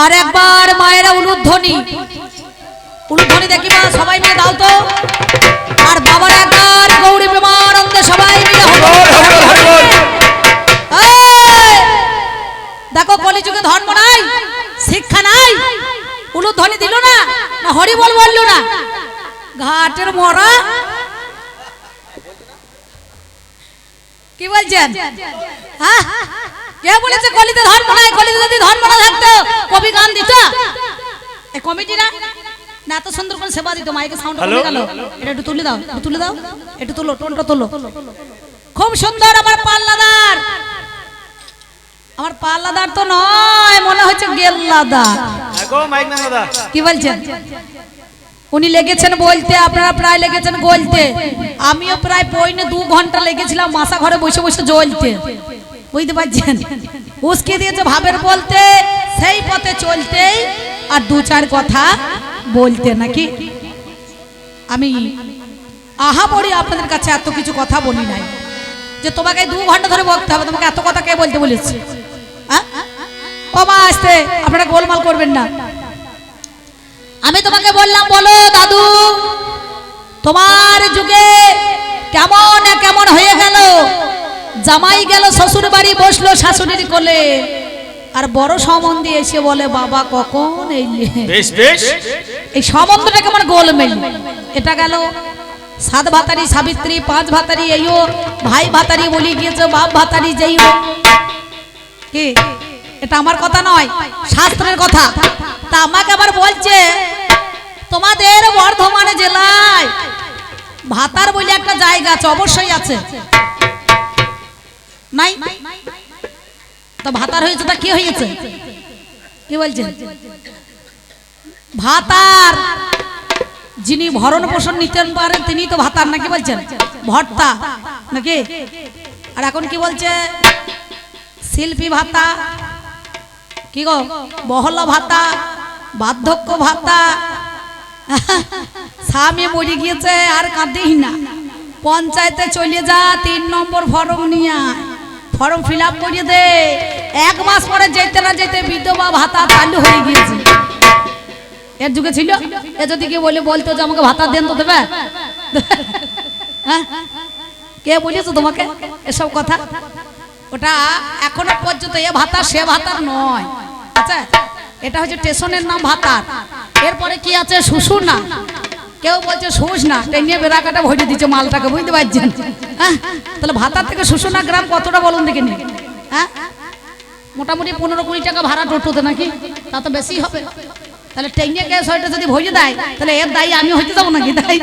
আর একবার মায়েরা উলুধ্বনি উলুধ্বনি দেখিবা সবাই মিলে দাও তো। আর বাবার একবার গৌরী প্রেমানন্দে সবাই মিলে দেখো কলিযুগে ধর্ম নাই, শিক্ষা নাই, উলুধ্বনি দিল না, না হরি বল বলল না। ঘাটের মরা কি বলছেন? হ্যাঁ কে বলেছে কলিতে ধর্ম নাই? কলিতে যদি ধর্ম না থাকতো কবি গান দিত? এই কমিটিরা না এত সুন্দর করে সেবা দিত। মাইকে সাউন্ড কমে গেল, এটা একটু তুলে দাও, একটু তুলে দাও, একটু তুলো, টোনটা তুলো। খুব সুন্দর আমার পাল্লাদার। আমার পাল্লাদার তো নয়, মনে হচ্ছে গেল্লাদার। কি বলছেন? উনি লেগেছেন বলতে, আপনারা প্রায় লেগেছেন বলতে, আমিও প্রায় পৌনে 2 ঘন্টা লেগেছিলাম মাসা ঘরে বসে বসে জ্বলতে। বুঝতে পারছেন? উস্কে দিয়েছে ভাবের বলতে, সেই পথে চলতেই আর 2-4 কথা বলতে নাকি। আমি আহামরি আপনাদের কাছে এত কিছু কথা বলি নাই যে তোমাকে 2 ঘন্টা ধরে বলতে হবে। তোমাকে এত কথা কে বলতে বলেছে? ও মা আসতে, আপনারা গোলমাল করবেন না। আমি তোমাকে বললাম, বলো দাদু তোমার যুগে কেমন কেমন হয়ে গেল। জামাই গেল শ্বশুর বাড়ি, বসলো শাশুড়ির কোলে, আর বড় সম্বন্ধে এসে বলে বাবা কখন এলে। বেশ বেশ, এই সম্বন্ধটা কেমন গোলমেল। এটা গেল 7 ভাতারি সাবিত্রী, 5 ভাতারি এইও, ভাই ভাতারি বলি গিয়েছে, বাপ ভাতারি যেই হোক। কি এটা আমার কথা নয়, শাস্ত্রের কথা। তা আমাকে আবার বলছে তোমাদের বর্ধমান জেলায় ভাতার বলে একটা জায়গা আছে। অবশ্যই আছে, নাই তো ভাতার হয়েছে, তা কি হয়েছে? কি বলছেন? ভাতার যিনি ভরণ পোষণ নিতে পারেন তিনি তো ভাতার, নাকি বলছেন? ভর্তা নাকি। আর এখন কি বলছে? শিল্পী ভাতা, কি গো, বহলা ভাতা, বার্ধক্য ভাতা। স্বামী মরে গিয়েছে আর কাঁদেই না, পঞ্চায়েতে চলে যা, 3 নম্বর ফর্ম নিয়ে ফর্ম ফিল আপ করিয়ে দে। 1 মাস পরে যেতে না যেতে বিধবা ভাতা চালু হয়ে গিয়েছে। এর যুগে ছিল এ যদি কেউ বলতো যে আমাকে ভাতা দেন তো দেবে? হ্যাঁ কে বলেছো তোমাকে এসব কথা? ওটা এখনো পর্যন্ত এ ভাতা সে ভাতার নয়। আচ্ছা, এটা হচ্ছে স্টেশনের নাম ভাতার। এরপরে কি আছে? শ্বশুর না, কেউ বলছে শ্বশুর না, টেনে বেড়াকাটা ভরে দিচ্ছে মালটাকে। বুঝতে পারছেন? হ্যাঁ, তাহলে ভাতার থেকে শ্বশুর না গ্রাম কতটা বলুন দেখে নি? হ্যাঁ, মোটামুটি 15-20 টাকা ভাড়া টোটোতে নাকি, তা তো বেশি হবে। তাহলে টেনে গ্যাস হয়তো যদি ভরে দেয় তাহলে এর দায়ী আমি হইতে যাবো নাকি? তাই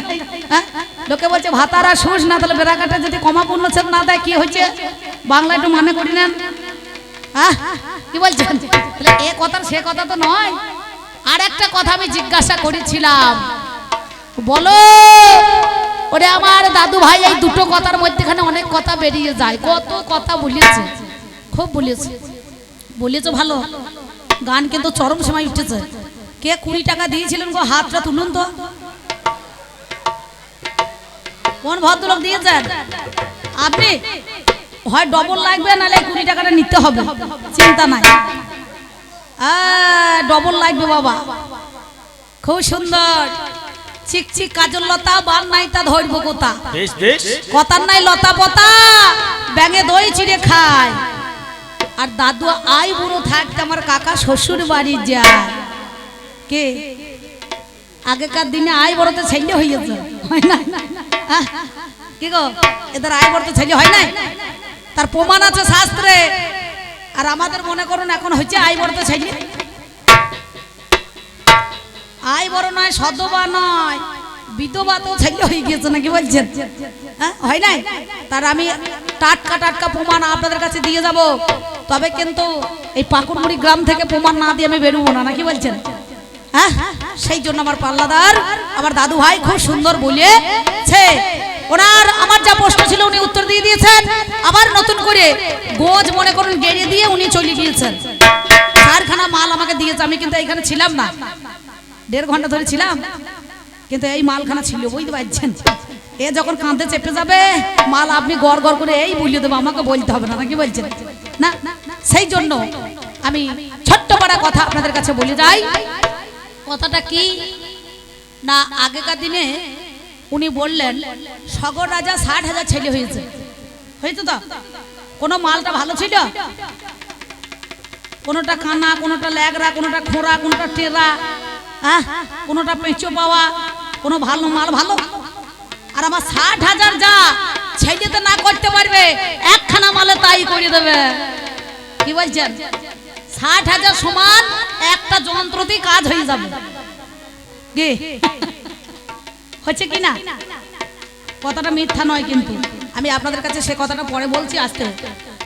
হ্যাঁ, লোকে বলছে ভাতার আর শ্বশুর না, তাহলে বেড়াকাটা যদি কমা পূর্ণচ্ছেদ না দেয় কি হয়েছে? বাংলা একটু মানে করি নেন। হ্যাঁ, কি বলছেন? তাহলে এ কথা সে কথা তো নয়। আর একটা কথা আমি জিজ্ঞাসা করেছিলাম, বলো ওরে আমার দাদু ভাই, এই দুটো কথার মধ্যেখানে অনেক কথা বেরিয়ে যায়। কত কথা বলেছে, খুব বলেছে, বলেছে ভালো। গান কিন্তু চরম সময় উঠেছে। কে 20 টাকা দিয়েছিলেন গো? হাতটা তুলুন তো। কোন ভদ্রলোক দিয়েছেন? আপনি? হয় ডবল লাগবে, নাহলে 20 টাকাটা নিতে হবে, চিন্তা নাই। ডবল লাগবে বাবা। খুব সুন্দর। চিকচিক কাজল লতা, বান নাই তা ধরবো কোথা। বেশ বেশ, কথার নাই লতা পতা, ব্যাঙে দই চিড়ে খায়। আর দাদু আই বুড়ো থাকতে আমার কাকা শ্বশুর বাড়ি যায়। কে আগেকার দিনে আই বড়তে ছেলে হয়েছে, হয় না? কি গো, এদের আই বড়তে ছেলে হয় নাই? তার প্রমাণ আছে শাস্ত্রে। আর আমাদের মনে করুন এখন হচ্ছে আই বড়তে ছেলে। আই বড় নয়, সদবা নয়, বিধবা তো ছেলে হয়ে গিয়েছে, নাকি বলছেন? হ্যাঁ, হয় নাই? তার আমি টাটকা টাটকা প্রমাণ আপনাদের কাছে দিয়ে যাব। তবে কিন্তু এই পাকুড়মুড়ি গ্রাম থেকে প্রমাণ না দিয়ে আমি বেরোবো না, নাকি বলছেন? হ্যাঁ, সেই জন্য আমার পাল্লাদার, আমার দাদু ভাই খুব সুন্দর বলেছে। ওনার আমার যা প্রশ্ন ছিল উনি উত্তর দিয়ে দিয়েছেন। আবার নতুন করে গোজ মনে করুন গেড়ে দিয়ে উনি চলে গিয়েছেন। 4খানা মাল আমাকে দিয়েছে। আমি কিন্তু এইখানে ছিলাম না, 1.5 ঘন্টা ধরে ছিলাম, কিন্তু এই মালখানা ছিল। বুঝতে পারছেন? এ যখন কাঁধে চেপে যাবে মাল, আপনি গড় গড় করে এই বলিয়ে দেবো, আমাকে বলতে হবে না, নাকি বলছেন? না, সেই জন্য আমি ছোট্ট পারা কথা আপনাদের কাছে বলে যাই। কথাটা কি না, আগেকার দিনে উনি বললেন সগর রাজা 60,000 ছেলে হয়েছে, হয়েছে তো? কোনো মালটা ভালো ছিল? কোনোটা কানা, কোনোটা ল্যাগরা, কোনোটা খোঁড়া, কোনোটা টেরা, কোনোটা পেঁচো পাওয়া, কোনো ভালো মাল ভালো? আর আমার 60,000 যা ছেলেতে না করতে পারবে একখানা মালে তাই করে দেবে। কি বলছেন? 60,000 সমান একটা যন্ত্রতেই কাজ হয়ে যাবে। কি হচ্ছে কি না? কথাটা মিথ্যা নয়, কিন্তু আমি আপনাদের কাছে সে কথাটা পরে বলছি, আসতে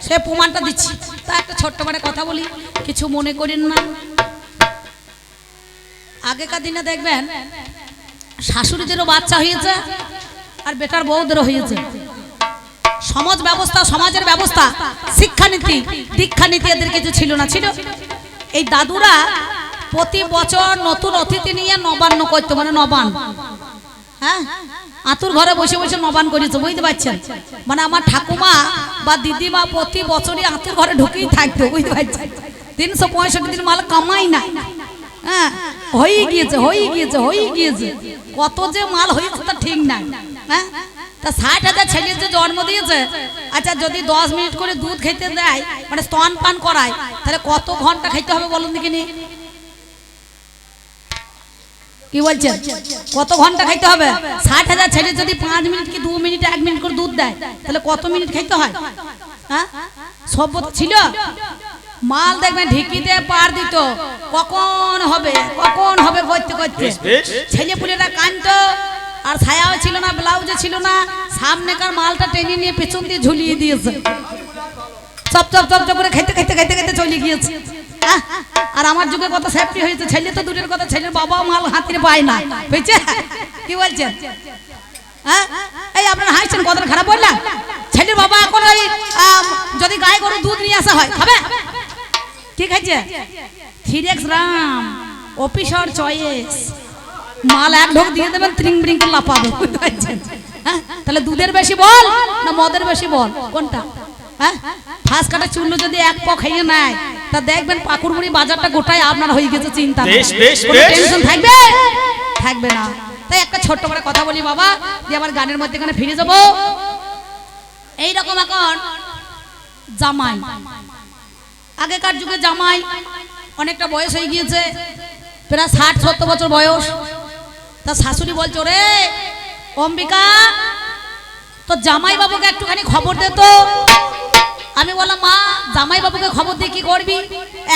সে প্রমাণটা দিচ্ছি। তা একটা ছোট্ট মানে কথা বলি, কিছু মনে করেন না। আগেকার দিনে দেখবেন শাশুড়িদেরও বাচ্চা হয়েছে আর বেটার বউদেরও হয়েছে। সমাজ ব্যবস্থা, সমাজের ব্যবস্থা, শিক্ষানীতি, দীক্ষানীতি এদের কিছু ছিল না। ছিল এই দাদুরা প্রতি বছর নতুন অতিথি নিয়ে নবান্ন করতো, মানে নবান, হ্যাঁ, আতুর ঘরে বসে বসে নবান করেছে, বুঝতে পারছেন? মানে আমার ঠাকুমা বা দিদিমা প্রতি বছরই আতুর ঘরে ঢুকেই থাকতো, বুঝতে পারছেন? 365 দিন মাল কামাই না, হ্যাঁ, হয়ে গিয়েছে, হয়ে গিয়েছে, হয়ে গিয়েছে, কত যে মাল হয়েছে তা ঠিক নাই। হ্যাঁ, তা 60,000 ছেলে যে জন্ম দিয়েছে, আচ্ছা যদি 10 মিনিট করে দুধ খেতে দেয়, মানে স্তন পান করায়, তাহলে কত ঘন্টা খেতে হবে বলুন দেখিনি? কি বলছেন? কত ঘন্টা খাইতে হবে? 60,000 ছেলে যদি 5 মিনিট কি 2 মিনিট 1 মিনিট করে দুধ দেয়, তাহলে কত মিনিট খাইতে হয়? হ্যাঁ, সভ্যতা ছিল? মাল দেখবেন ঢিকিতে পার দিত, কখন হবে কখন হবে করতে করতে ছেলে পুলেরা কাঁদতো, আর ছায়াও ছিল না, ব্লাউজে ছিল না, সামনেকার মালটা টেনে নিয়ে পেছন দিয়ে ঝুলিয়ে দিয়েছে, চপ চপ চপ চপ করে খেতে খেতে খেতে খেতে চলে গিয়েছে। আর আমার যুগে কত সেফটি হয়েছে, ছেলে তো দূরের কথা, ছেলের বাবাও মাল হাতিয়ে পায় না, বুঝছে? কি বলছেন? হ্যাঁ, এই আপনারা হাসছেন, কথাটা খারাপ বললাম? ছেলের বাবা এখন ওই যদি গায়ে গরু দুধ নিয়ে আসা হয়, খাবে? ঠিক আছে, 3x রাম অফিসার চয়েস, মাল এক ঢোক দিয়ে দেবেন, ত্রিং ব্রিং করে লাফাবে, বুঝতে পারছেন? হ্যাঁ, তাহলে দুধের বেশি বল না মদের বেশি বল, কোনটা? হ্যাঁ, ফাঁস কাটা চূর্ণ যদি এক প খাইয়ে নেয়, তা দেখবেন পাকুড়মুড়ি বাজারটা গোটায় আপনার হয়ে গেছে, চিন্তা টেনশন থাকবে থাকবে না। তাই একটা ছোট্ট করে কথা বলি বাবা, দিয়ে আবার গানের মধ্যে এখানে ফিরে যাব। এইরকম এখন জামাই, আগেকার যুগে জামাই অনেকটা বয়স হয়ে গিয়েছে, প্রায় 60-70 বছর বয়স। তা শাশুড়ি বলছো, রে অম্বিকা, তো জামাই বাবুকে একটুখানি খবর দে তো। আমি বললাম, মা জামাই বাবুকে খবর দিয়ে কি করবি?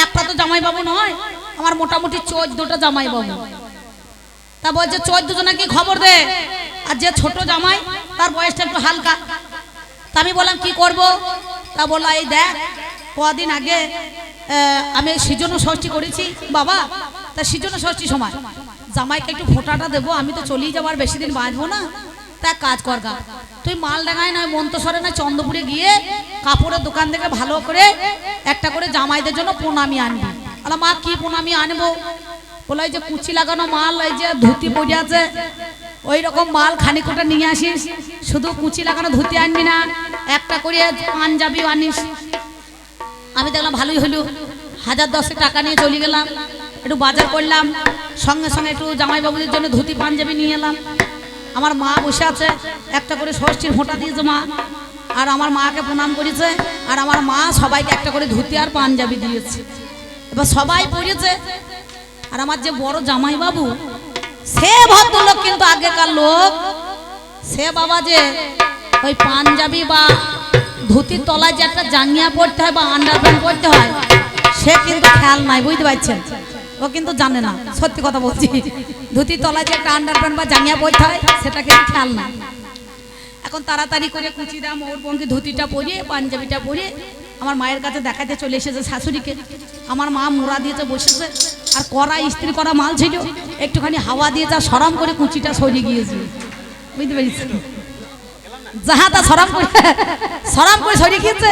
একটা তো জামাই বাবু নয়, আমার মোটামুটি 14টা জামাই বাবু। তা বলছে 14 জনকে খবর দে, আর যে ছোট জামাই তার বয়সটা একটু হালকা। তা আমি বললাম কি করব? তা বললো, এই দেখ কদিন আগে আমি সৃজন ষষ্ঠী করেছি বাবা, তা সৃজন ষষ্ঠী সময় জামাইকে একটু ফোঁটাটা দেবো, আমি তো চলেই যাবো, আর বেশি দিন বাঁচবো না। তা কাজ কর গা, তুই মালডাঙ্গায় নয় মন্তসরে নয় চন্দ্রপুরে গিয়ে কাপড়ের দোকান থেকে ভালো করে একটা করে জামাইদের জন্য প্রণামী আনবি। বলা, মা কি প্রণামী আনবো? বলে, ওই যে কুচি লাগানো মাল, ওই যে ধুতি পড়ে আছে, ওই রকম মাল খানিকটা নিয়ে আসিস। শুধু কুচি লাগানো ধুতি আনবি না, একটা করে পাঞ্জাবি আনিস। আমি দেখলাম ভালোই হলো, 1010 টাকা নিয়ে চলে গেলাম, একটু বাজার করলাম, সঙ্গে সঙ্গে একটু জামাইবাবুদের জন্য ধুতি পাঞ্জাবি নিয়ে এলাম। আমার মা বসে আছে, একটা করে ষষ্ঠীর ফোঁটা দিয়েছে মা, আর আমার মাকে প্রণাম করেছে, আর আমার মা সবাইকে একটা করে ধুতি আর পাঞ্জাবি দিয়েছে। এবার সবাই পড়েছে, আর আমার যে বড় জামাইবাবু সে ভদ্রলোক, কিন্তু আগেকার লোক, সে বাবা যে ওই পাঞ্জাবি বা ধুতির তলায় যে একটা জাঙ্গিয়া পড়তে হয় বা আন্ডারপ্যান্ট পড়তে হয়, সে কিন্তু খেয়াল নাই, বুঝতে পারছেন? ও কিন্তু জানে না, সত্যি কথা বলছি, ধুতির তলায় যে একটা আন্ডারপ্যান্ট বা জাঙ্গিয়া পড়তে হয় সেটা কিন্তু খেয়াল নাই। এখন তাড়াতাড়ি করে কুচিদা ময়ূরপঙ্খী ধুতিটা পরিয়ে পাঞ্জাবিটা পরিয়ে আমার মায়ের কাছে দেখাতে চলে এসেছে শাশুড়িকে। আমার মা মোড়া দিয়েছে বসেছে, আর কড়া ইস্ত্রি করা মাল ছিল, একটুখানি হাওয়া দিয়েছে, আর সরাম করে কুচিটা সরিয়ে গিয়েছে, বুঝতে পেরেছি? যাহাটা সরাম করে সরিয়ে গিয়েছে।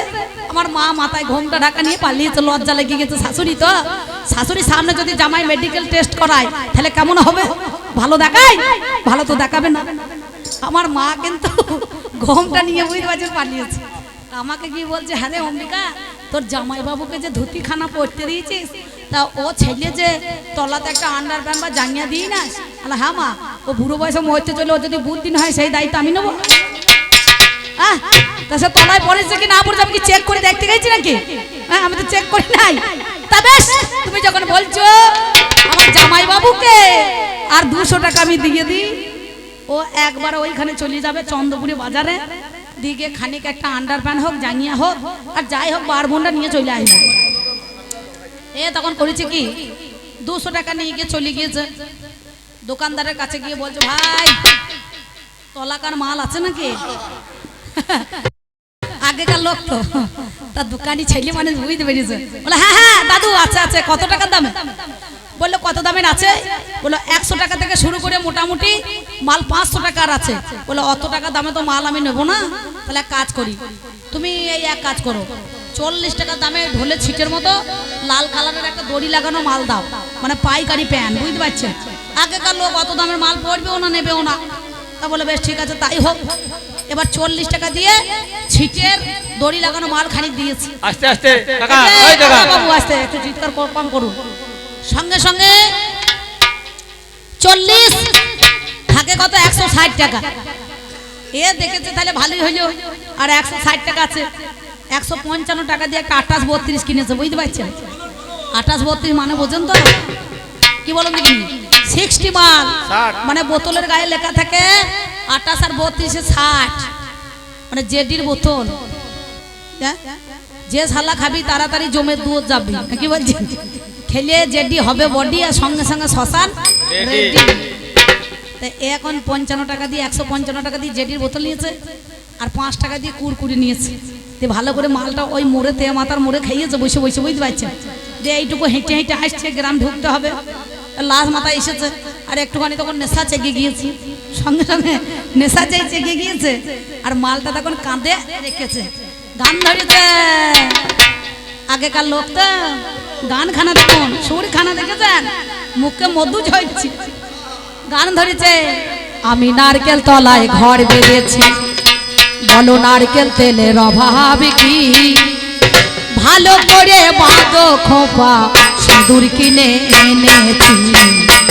আমার মা মাথায় ঘোমটা ঢাকা নিয়ে পালিয়েছে, লজ্জা লেগে গেছে শাশুড়ি। তো শাশুড়ির সামনে যদি জামাই মেডিকেল টেস্ট করায় তাহলে কেমন হবে? ভালো দেখায়? ভালো তো দেখাবে না। আমার মা কিন্তু ঘোমটা নিয়ে, বুঝতে পারছেন, পালিয়েছে। আমাকে কি বলছে, হ্যাঁ রে অম্বিকা, তোর জামাই বাবুকে যে ধুতি খানা পরতে দিয়েছিস, তা ও ছেলে যে তলাতে একটা আন্ডার প্যান্ট বা জাঙ্গিয়া দিই না, হ্যাঁ মা, ও বুড়ো বয়সে মরতে চলে, ও যদি বুদ্ধি না হয় সেই দায়িত্ব আমি নেবো। হ্যাঁ, তা সে তলায় পড়েছে কি না পড়েছে আমি কি চেক করে দেখতে গেছি নাকি? হ্যাঁ, আমি তো চেক করি নাই। তা বেশ, তুমি যখন বলছো আমার জামাই বাবুকে আর 200 টাকা আমি দিয়ে দিই, ও একবার ওইখানে চলে যাবে চন্দ্রপুরি বাজারে, দিকে খানিক একটা আন্ডার প্যান্ট হোক, জাঙ্গিয়া হোক, আর যাই হোক বারবনটা নিয়ে চলে আসবে। এ তখন করেছে কি 200 টাকা নিয়ে গিয়ে চলে গিয়েছে দোকানদারের কাছে, গিয়ে বলছে ভাই তলাকার মাল আছে নাকি? আগেকার লোক তো, তার দোকানি ছেলে মানুষ বুঝতে পেরেছে, বলে হ্যাঁ হ্যাঁ দাদু আছে আছে, কত টাকার দামে? বললো কত দামের আছে? বললো 100 টাকা থেকে শুরু করে মোটামুটি মাল 500 টাকার আছে। বললো অত টাকা দামে তো মাল আমি নেবো না, তাহলে এক কাজ করি, তুমি এই এক কাজ করো, 40 টাকা দামে ঢোলে ছিটের মতো লাল কালারের একটা দড়ি লাগানো মাল দাও, মানে পাইকারি প্যান, বুঝতে পারছেন? আগেকার লোক অত দামের মাল পড়বেও না, নেবেও না। তা বলে বেশ ঠিক আছে তাই হোক। এবার 40 টাকা দিয়ে ছিটের দড়ি লাগানো মাল খানিক দিয়েছি। আস্তে আস্তে কাকা, ওই কাকা বাবু আস্তে, একটু চিৎকার কম করুন। সঙ্গে সঙ্গে 40 থাকে কত 160 টাকা। এ দেখেছে তাহলে ভালোই হইলো, আর 160 টাকা আছে, 155 টাকা দিয়ে একটা 28-32 কিনেছে, বুঝতে পারছেন? 28-32 মানে বোঝেন তো কি বলুন দেখি? 60 মাল, মানে বোতলের গায়ে লেখা থাকে 28 আর 32 60, মানে জেডির বোতল। যে শালা খাবি তাড়াতাড়ি জমে দুধ যাবি, কি বলছেন? খেলে জেডি হবে বডি, আর সঙ্গে সঙ্গে শ্মশান রেডি। তাই এখন 55 টাকা দিয়ে 155 টাকা দিয়ে জেডির বোতল নিয়েছে, আর 5 টাকা দিয়ে কুরকুরি নিয়েছে। তো ভালো করে মালটা ওই মোড়ে তে মাথার মোড়ে খাইয়েছে বসে বসে, বুঝতে পারছেন? যে এইটুকু হেঁটে হেঁটে আসছে, গ্রাম ঢুকতে হবে, লাশ মাথায় এসেছে, আর একটুখানি তখন নেশা চেগে গিয়েছি, সঙ্গে সঙ্গে নেশা যেই চেগে গিয়েছে, আর মালটা তখন কাঁধে রেখেছে, গান ধরেছে। আগেকার লোক তো গান খানা দেখুন, সুর খানা দেখেছেন, মুখে মধু ঝরছে, গান ধরেছে। আমি নারকেল তলায় ঘর বেঁধেছি, বলো নারকেল তেলের অভাব কি, ভালো করে বাঁধো খোপা সিঁদুর কিনে এনেছি।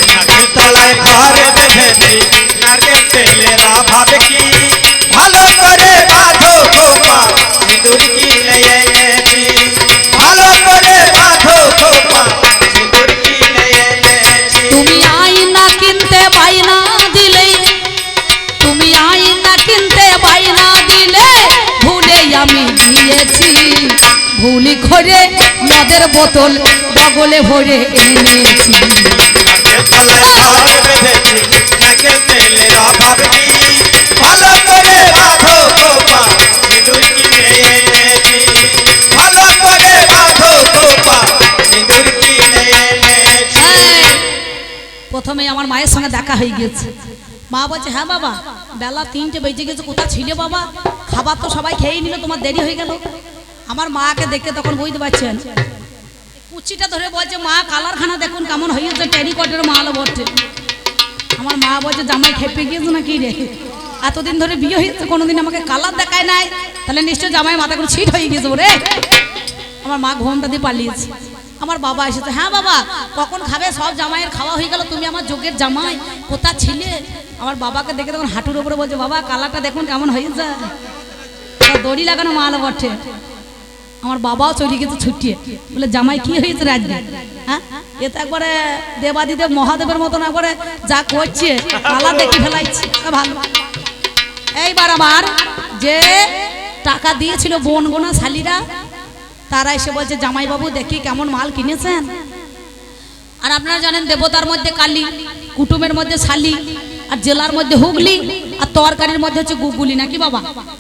নারকেল তলায় ঘর বেঁধেছি, নারকেল তেলের অভাব কি, ভালো করে বাঁধো খোপা সিঁদুর কিনে এনেছি, ভালো করে বাঁধো খোপা সিঁদুর কিনে এনেছি। তুমি আয়না কিনতে বাইনা দিলে, তুমি আয়না কিনতে বাইনা দিলে, ভুলে আমি দিয়েছি, ভুলি করে মদের বোতল বগলে ভরে এনেছি। নারকেল তলায় ঘর বেঁধেছি, নারকেল তেলের অভাব কি, ভালো করে বাঁধো খোপা সিঁদুর কিনে এনেছি, ভালো করে বাঁধো খোপা সিঁদুর কিনে এনেছি। প্রথমে আমার মায়ের সঙ্গে দেখা হয়ে গেছে। মা বলছে হ্যাঁ বাবা, বেলা 3টে বেজে গেছে, কোথা ছিলে বাবা? খাবার তো সবাই খেয়েই নিল, তোমার দেরি হয়ে গেল। আমার মাকে দেখে তখন বুঝতে পারছেন, কুচিটা ধরে বলছে মা কালারখানা দেখুন কেমন হয়েছে, টেরিকটের মাল বটে। আমার মা বলছে জামাই খেপে গিয়েছে না কি রে, এতদিন ধরে বিয়ে হয়েছে কোনোদিন আমাকে কালার দেখায় নাই, তাহলে নিশ্চয় জামাই মাথা করে ছিট হয়ে গেছে ওরে। আমার মা ঘুমটা দিয়ে পালিয়েছে। আমার বাবা এসেছে, হ্যাঁ বাবা কখন খাবে? সব জামাইয়ের খাওয়া হয়ে গেল, তুমি আমার যোগের জামাই, কোথা ছিলে? আমার বাবাকে দেখে তখন হাঁটুর উপরে বলছে বাবা কালারটা দেখুন কেমন হয়েছে, দড়ি লাগানো মাল বটে। আমার বাবাও চলে গেছে ছুটিয়ে, বলে জামাই কি হয়েছে রাজনীতি? হ্যাঁ, এ তো একবারে দেবাদিদেব মহাদেবের মতন একবারে যা করছে, কালার দেখি ফেলাইছে ভালো। এইবার আমার যে টাকা দিয়েছিল বোন গোনা শালিরা, তারা এসে বলছে জামাইবাবু দেখি কেমন মাল কিনেছেন। আর আপনারা জানেন দেবতার মধ্যে কালী, কুটুমের মধ্যে শালি, আর জেলার মধ্যে হুগলি, আর তরকারির মধ্যে হচ্ছে গুগুলি, নাকি বাবা?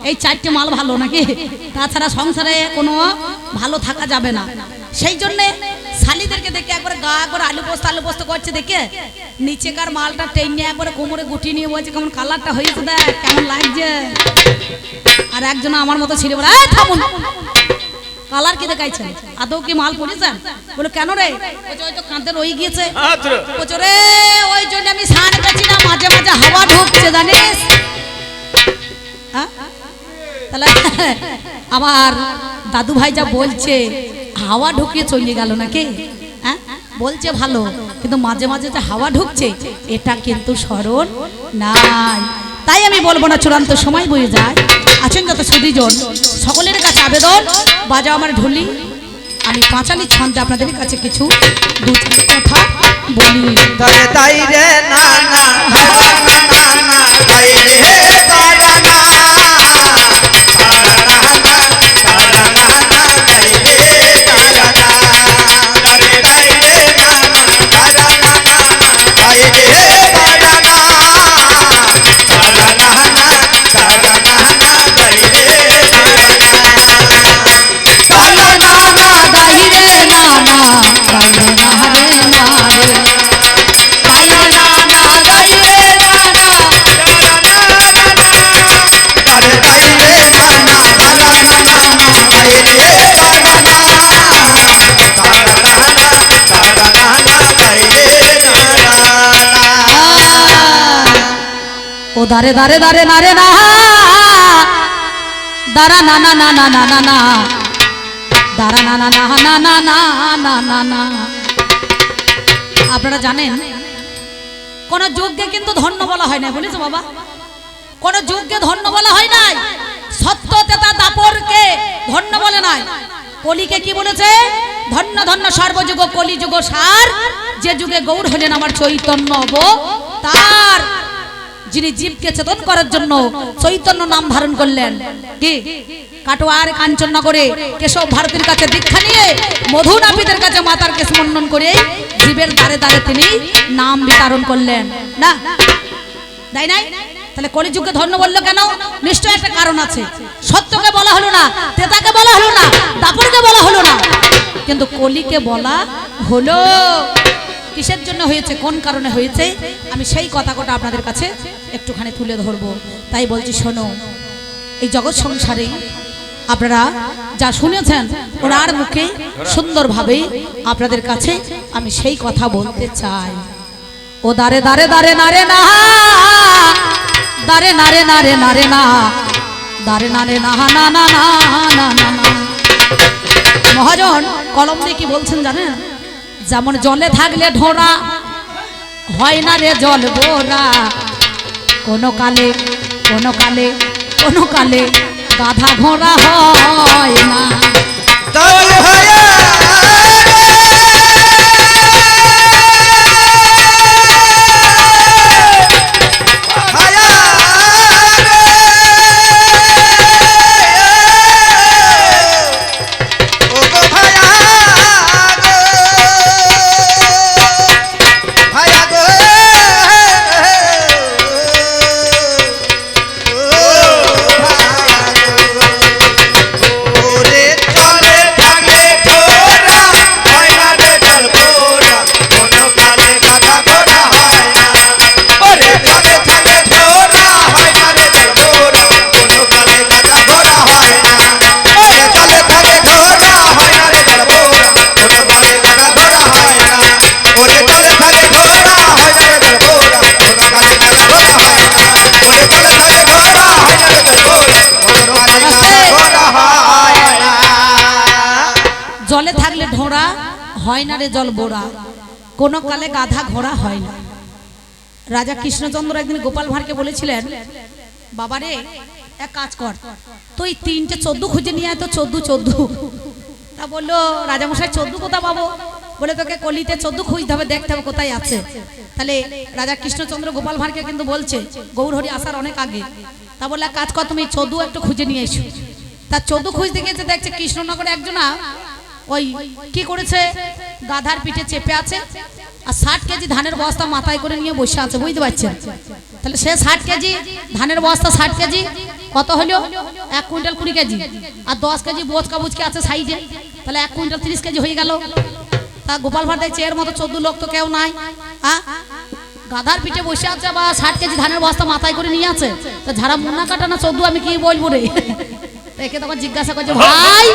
এই 4টে মাল ভালো নাকি? তাছাড়া সংসারে কোনো ভালো থাকা যাবে না। সেই জন্যে শালিদেরকে দেখে একবারে গা করে আলু পোস্ত করছে, দেখে নিচেকার মালটা টেনে একবারে কোমরে গুটিয়ে নিয়ে বলছে কেমন কালারটা হয়েছে, দেখ কেমন লাগছে। আর একজন আমার মতো ছিল, বলে থামুন, কালার কি দেখাইছেন? আদৌ কি মাল পড়েছেন? বলে কেন রে? ওই তো কাঁধে রয়ে গিয়েছে। রে ওই জন্য আমি সান পেছি না, মাঝে মাঝে হাওয়া ঢুকছে জানিস। তাহলে আমার দাদু ভাই যা বলছে হাওয়া ঢুকিয়ে চলে গেল নাকি? হ্যাঁ বলছে ভালো, কিন্তু মাঝে মাঝে যে হাওয়া ঢুকছে এটা কিন্তু স্মরণ নাই। তাই আমি বলবো না, চূড়ান্ত সময় বয়ে যায়। আছেন যত সুধীজন, সকলের কাছে আবেদন, বাজাও আমার ঢুলি। আমি পাঁচালি ছন্দে আপনাদের কাছে কিছু দু চার কথা বলি। তরে তাই রে না না না না তাই রে তারা না দারে দারে দারে নারে না দারা না না না না না না না দারা না না না না না না না না না। আপনারা জানেন কোন যজ্ঞে কিন্তু ধন্য বলা হয় না, বলেছো বাবা? কোন যজ্ঞে ধন্য বলা হয় নাই, সত্যতেতা দাপরকে ধন্য বলে নাই। কলিকে কি বলেছে? ধন্য ধন্য সর্বযুগ কলিযুগ সার, যে যুগে গৌর হলেন আমার চৈতন্য তার, যিনি জীবকে চেতন করার জন্য চৈতন্য নাম ধারণ করলেন। কি কাটোয়ার কাঞ্চননগরে কেশব ভারতীর কাছে দীক্ষা নিয়ে মধু নাপিতের কাছে মাতার কেশ মন্ডন করে জীবের দ্বারে দ্বারে তিনি নাম বিতরণ করলেন না, তাই নাই? তাহলে কলিযুগে ধন্য বললো কেন? নিশ্চয় একটা কারণ আছে। সত্যকে বলা হলো না, তেতাকে বলা হলো না, দাপরকে বলা হলো না, কিন্তু কলিকে বলা হলো। কিসের জন্য হয়েছে, কোন কারণে হয়েছে, আমি সেই কথা কটা আপনাদের কাছে একটুখানি তুলে ধরবো। তাই বলছি শোনো, এই জগৎ সংসারে আপনারা যা শুনেছেন ওনার মুখে সুন্দরভাবে আপনাদের কাছে আমি সেই কথা বলতে চাই। ও দারে দারে দারে নারে না দারে নারে নারে নারে না দারে নারে না না না না না না না। মহাজন কলম দিয়ে কি বলছেন জানেন? যেমন জলে থাকলে ঢোড়া হয় না রে জল বোরা, কোনো কালে কোনো কালে কোনো কালে গাধা ঘোড়া হয় না। দল হয়ে জলে থাকলে ঢোড়া হয় না রে জল বোরা, কোনো কালে গাধা ঘোড়া হয় না। রাজা কৃষ্ণচন্দ্র একদিন গোপাল ভাঁড়কে বলেছিলেন, বাবারে এক কাজ কর, তুই 3টে 14 খুঁজে নিয়ে আয় তো, 14। তা বললো রাজামশাই 14 কোথা পাবো? বলে তোকে কলিতে 14 খুঁজতে হবে, দেখতে হবে কোথায় আছে। তাহলে রাজা কৃষ্ণচন্দ্র গোপাল ভাঁড়কে কিন্তু বলছে গৌরহরি আসার অনেক আগে। তা বললে কাজ কর, তুমি 14 একটু খুঁজে নিয়ে এসো। তা 14 খুঁজতে গেছে, দেখছে কৃষ্ণনগরে একজনা ওই কি করেছে, গাধার পিঠে চেপে আছে আর 60 কেজি ধানের বস্তা মাথায় করে নিয়ে বসে আছে, বুঝতে পারছেন? তাহলে সে 60 কেজি ধানের বস্তা, 60 কেজি কত হলো? 1 কুইন্টাল 20 কেজি, আর 10 কেজি বোচকা বুচকে আছে সাইজে, তাহলে 1 কুইন্টাল 30 কেজি হয়ে গেল। তা গোপাল ভাঁড় দেখছে এর মতো 14 লোক তো কেউ নাই, হ্যাঁ গাধার পিঠে বসে আছে বা 60 কেজি ধানের বস্তা মাথায় করে নিয়ে আছে, তা ঝাড়া মুন্না কাটা না 14, আমি কি বলবো রে? দেখে তখন জিজ্ঞাসা করছে, ভাই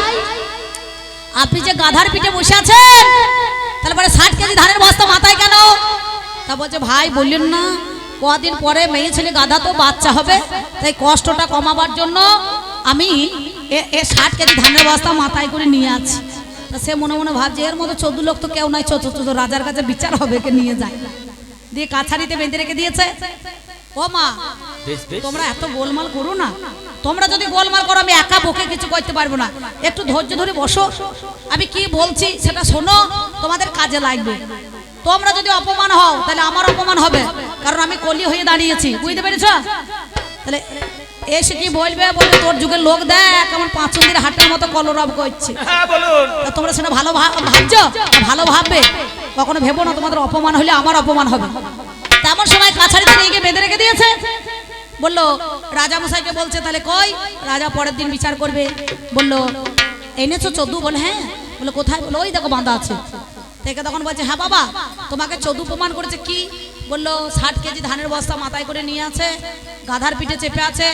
আপনি যে গাধার পিঠে বসে আছেন, তাহলে পরে 60 কেজি ধানের বস্তা মাথায় কেন? তা বলছে ভাই বললেন না কদিন পরে মেয়ে ছেলে গাধা তো বাচ্চা হবে, তাই কষ্টটা কমাবার জন্য আমি 60 কেজি ধানের বস্তা মাথায় করে নিয়ে আছি। তা সে মনে মনে ভাবছে এর মতো 14 লোক তো কেউ নাই, রাজার কাছে বিচার হবে, কে নিয়ে যায়। দিয়ে কাছারিতে বেঁধে রেখে দিয়েছে। ও মা, তোমরা এত গোলমাল করো না। তোমরা যদি গোলমাল করো আমি একা বকে কিছু করতে পারবো না। একটু ধৈর্য ধরে বসো, আমি কি বলছি সেটা শোনো, তোমাদের কাজে লাগবে। তোমরা যদি অপমান হও তাহলে আমার অপমান হবে, কারণ আমি কলি হয়ে দাঁড়িয়েছি, বুঝতে পেরেছ? তাহলে এসে কি বলবে, বলবে তোর যুগের লোক দেখ আমার পাঁচন্দির হাটের মতো কলরব করছে। হ্যাঁ বলুন। তোমরা সেটা ভালো ভাবছো, ভালো ভাববে, কখনো ভেবো না তোমাদের অপমান হলে আমার অপমান হবে। তেমন সময় কাছারিতে নিয়ে গিয়ে বেঁধে রেখে দিয়েছে। বললো রাজা মশাইকে বলছে, তাহলে কই? রাজা পরের দিন বিচার করবে। বললো এনেছো 14? বলে হ্যাঁ। বলে কোথায়? বলে ওই দেখো বাঁধা আছে। থেকে তখন বলছে হ্যাঁ বাবা, তোমাকে 14 প্রমাণ করেছে। কি? বললো 60 কেজি ধানের বস্তা মাথায় করে নিয়ে আছে, গাধার পিঠে চেপে আছে।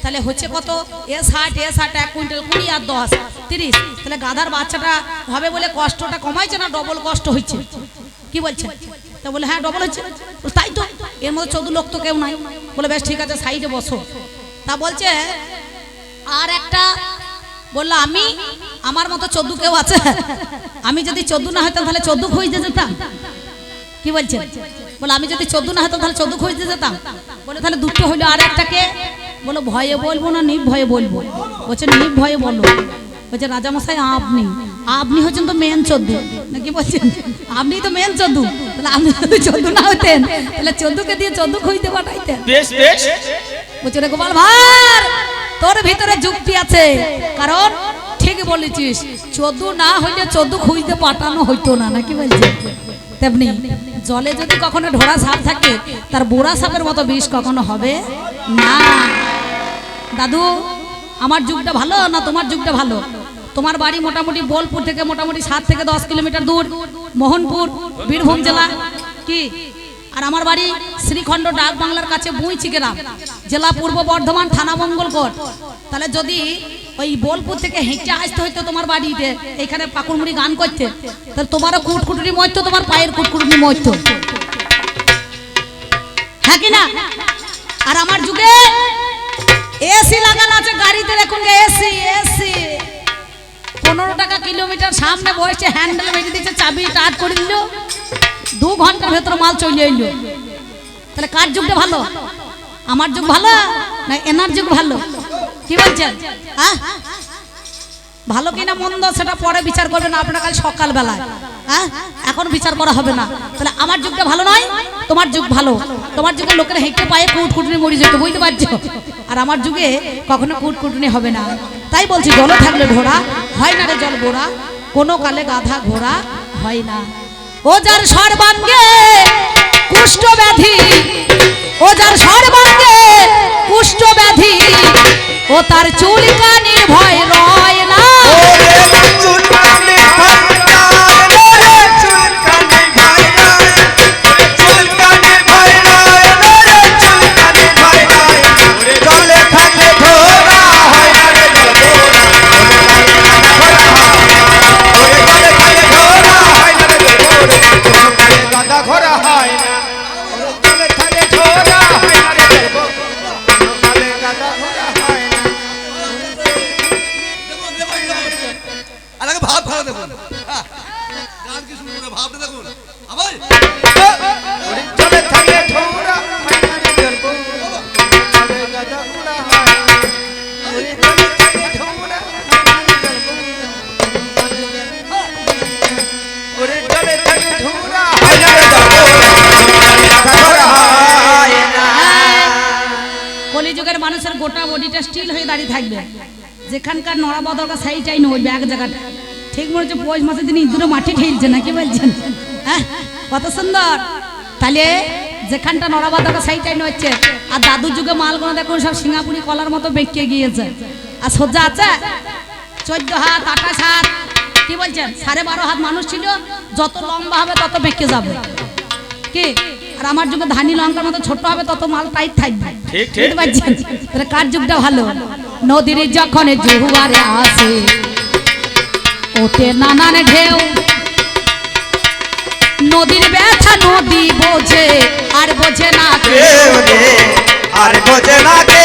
তাহলে হচ্ছে কত? এ 60 1 কুইন্টাল 20 আর 10 30। তাহলে গাধার বাচ্চাটা হবে বলে কষ্টটা কমাইছে না ডবল কষ্ট হচ্ছে? কি বলছে? তা বলে হ্যাঁ ডবল হচ্ছে। তাই তো, এর মধ্যে 14 লোক তো কেউ নাই। বলে বেশ ঠিক আছে, সাইডে বসো। তা বলছে আর একটা। বললো আমি, আমার মতো 14 কেউ আছে? আমি যদি 14 না হইতাম তাহলে 14 খুঁজতে যেতাম। কি বলছে? বলে আমি যদি 14 না হইতাম তাহলে 14 খুঁজতে যেতাম। বলে তাহলে দুটো হইলো, আর একটাকে? বলো ভয়ে বলবো না নিপ ভয়ে বলবো? বলছে নিপ ভয়ে বলো। বলছে রাজামশাই আপনি, আপনি হচ্ছেন তো মেন 14 নাকি? বলছেন আপনি তো মেন 14। তাহলে আপনি যদি 14 না হতেন তাহলে 14কে দিয়ে 14 খুঁজতে পাঠাইতেন। বেশ বেশ। বলছে রে গোপাল ভাঁড়, তোর ভিতরে যুক্তি আছে, কারণ ঠিক বলেছিস, 14 না হইলে 14 খুঁজতে পাঠানো হইতো না, নাকি বলছে? তেমনি জলে যদি কখনো ঢোড়া সাপ থাকে, তার বোরা সাপের মতো বিষ কখনো হবে না। দাদু, আমার যুগটা ভালো না তোমার যুগটা ভালো? তোমার বাড়ি মোটামুটি বোলপুর থেকে মোটামুটি 7 থেকে 10 কিলোমিটার দূর, মোহনপুর, বীরভূম জেলা। কি? আর আমার বাড়ি শ্রীখণ্ড ডাক বাংলার কাছে বুইচি গ্রাম, জেলা পূর্ব বর্ধমান, থানা মঙ্গলকোট। তাহলে যদি ওই বোলপুর থেকে হেঁটে আসতে হইতো তোমার বাড়িতে এখানে পাকুড়মুড়ি গান করতে, তাহলে তোমারও কুটকুটুনি মরতো, তোমার পায়ের কুটকুটুনি মরতো, হ্যাঁ কি না? আর আমার যুগে এসি লাগানো আছে গাড়িতে, দেখুন এসি। 15 টাকা কিলোমিটার সামনে বসে হ্যান্ডেল মেরে দিচ্ছে, চাবি স্টার্ট করে দিল, 2 ঘন্টার ভেতরে মাল চলে এলো। তাহলে কার যুগটা ভালো? আমার যুগ ভালো না এনার যুগ ভালো? কি বলছেন? হ্যাঁ, ভালো কিনা মন্দ সেটা পরে বিচার করবেন আপনারা, কাল সকালবেলায়। হ্যাঁ, এখন বিচার করা হবে না। তাহলে আমার যুগটা ভালো নয়, তোমার যুগ ভালো। তোমার যুগে লোকের হেঁটে পায়ে কুটকুটুনি মরে যেত, বুঝতে পারছো? আর আমার যুগে কখনো কুটকুটুনি হবে না। তাই বলছি, জলে থাকলে ঘোড়া হয় না রে জল গোড়া, কোনো কালে গাধা ঘোড়া হয় না। ও যার সর্বাঙ্গে কুষ্ঠ ব্যাধি, ও যার সর্বাঙ্গে কুষ্ঠ ব্যাধি, ও তার চুলকানির ভয় রয় না। কলিযুগের মানুষের গোটা বডিটা স্টিল হয়ে দাঁড়িয়ে থাকবে, যেখানকার নড়া বদলকা সেইটাই নড়বে এক জায়গাটা। ঠিক মনে হচ্ছে পৌষ মাসের দিন ইঁদুরে মাটি ঠেলছে, নাকি বলছেন? হ্যাঁ, কত সুন্দর। তাহলে যেখানটা নড়া বদলকা সেইটাই নড়ছে। আর দাদুর যুগে মালগুলো দেখুন সব সিঙ্গাপুরি কলার মতো বেঁকে গিয়েছে। আর সজ্জা আছে 14 হাত 28 হাত, কি বলছেন? 12.5 হাত মানুষ ছিল, যত লম্বা হবে তত বেঁকে যাবে। কি? আর আমার যুগে ধানি লঙ্কার মতো ছোট হবে, তত মাল টাইট থাকবে, বুঝতে পারছেন? তাহলে কার যুগটা ভালো? নদীর যখন জোয়ারে আসে, ওঠে নানান ঢেউ, নদীর ব্যথা নদী বোঝে, আর বোঝে না কেউ, আর বোঝে না কে।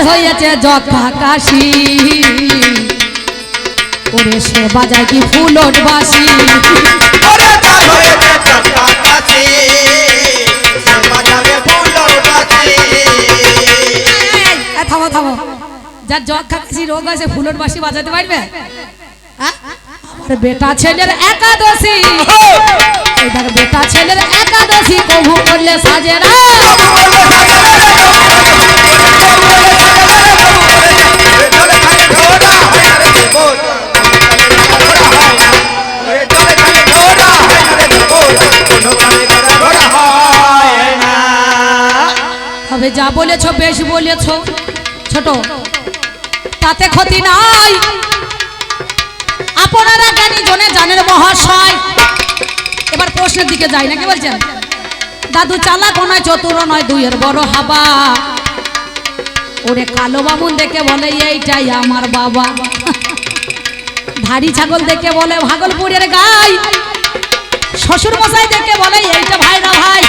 তার হয়েছে জগা কাশি ওরে সে বাজায় কি ফুলট বাসি ওরে তার হয়েছে চক্কা কাশি সে বাজাবে ফুলর বাসি থামো থামো যার জগা কাশি রোগ আছে ফুলট বাসি বাজাতে পারবে হ্যাঁ? আমার বেটা ছেলের একাদশী এই দেখ বেটা ছেলের একাদশী কবু করলে সাজে না তবে যা বলেছ বেশ বলেছ ছোট তাতে ক্ষতি নাই আপনারা জ্ঞানী জনে জানের মহাশয় এবার প্রশ্নের দিকে যাই না কি বলছেন দাদু চালাক নয় চতুর নয় দুইয়ের বড় হাবা ওরে কালো বামুন দেখে বলে এইটাই আমার বাবা ধাড়ি ছাগল দেখে বলে ভাগলপুরের গাই শ্বশুর মশাই দেখে বলে এইটা ভাই না ভাই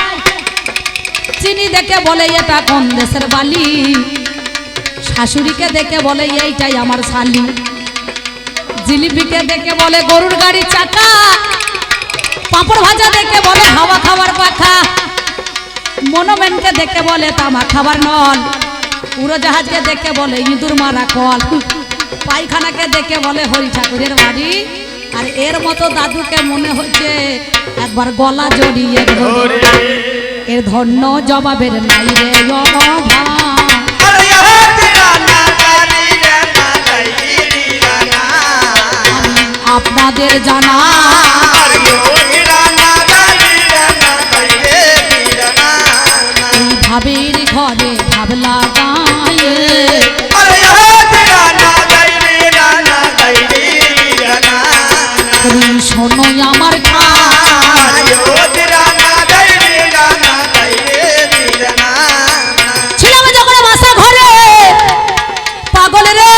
চিনি দেখে বলে এটা কোন দেশের বালি শাশুড়িকে দেখে বলে এইটাই আমার শালি জিলিপিকে দেখে বলে গরুর গাড়ির চাকা পাঁপড় ভাজা দেখে বলে হাওয়া খাবার পাখা মনোমেনকে দেখে বলে তামা খাবার নল উড়োজাহাজকে দেখে বলে ইঁদুর মারা কল পায়খানাকে দেখে বলে হরি ঠাকুরের বাড়ি আর এর মতো দাদুকে মনে হচ্ছে একবার গলা জড়িয়ে ধরে এর ধন্য জবাবের নাই রে অভাব আপনাদের জানা ভাবের ঘরে ভাবলা গায়ে শোনো আমার ছিলাম যখন বাসা ঘরে পাগল রে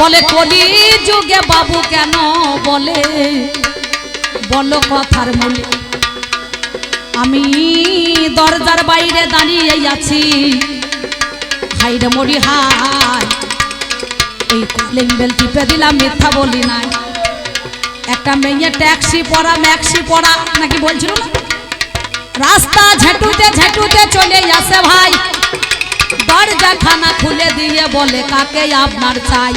বলে কলি যুগে বাবু কেন বলে বলো কথার মূলে আমি দরজার বাইরে দাঁড়িয়ে আছি হাইরে মরি হাই এই কলিং বেল টিপে দিলাম মিথ্যা বলি নাই একটা মেয়ে ট্যাক্সি পড়া ম্যাক্সি পড়া নাকি বলছিল না রাস্তা ঝেঁটুতে ঝেঁটুতে চলে আসে ভাই দরজা খানা খুলে দিয়ে বলে কাকে আপনার চাই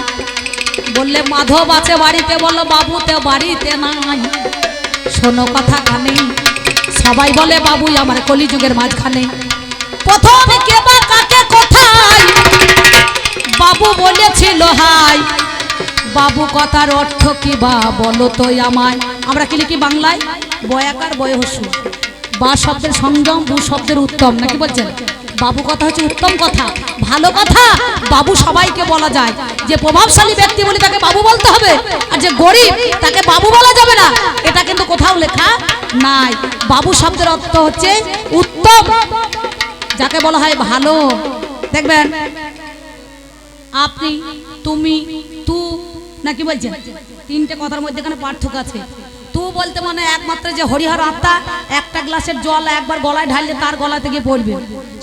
বললে মাধব আছে বাড়িতে বলো বাবুতে বাড়িতে নাই শোনো কথা কানে সবাই বলে বাবুই আমার কলিযুগের মাঝখানে প্রথম কে বা কাকে কোথায় বাবু বলেছিল হাই বাবু কথার অর্থ কি বা বলো তো আমায় আমরা কি লিখি বাংলায় বয়াকার বয়হস্য বা শব্দের সংযম বু শব্দের উত্তম নাকি বলছেন বাবু কথা হচ্ছে উত্তম কথা ভালো কথা বাবু সবাইকে বলা যায় যে প্রভাবশালী ব্যক্তি বলে তাকে বাবু বলতে হবে আর যে গরিব তাকে বাবু বলা যাবে না এটা কিন্তু কোথাও লেখা নাই বাবু শব্দের অর্থ হচ্ছে উত্তম যাকে বলা হয় ভালো দেখবেন আপনি তুমি তু নাকি বলছেন তিনটে কথার মধ্যে এখানে পার্থক্য আছে তু বলতে মানে একমাত্র যে হরিহর আত্মা একটা গ্লাসের জল একবার গলায় ঢাললে তার গলা থেকে পড়বে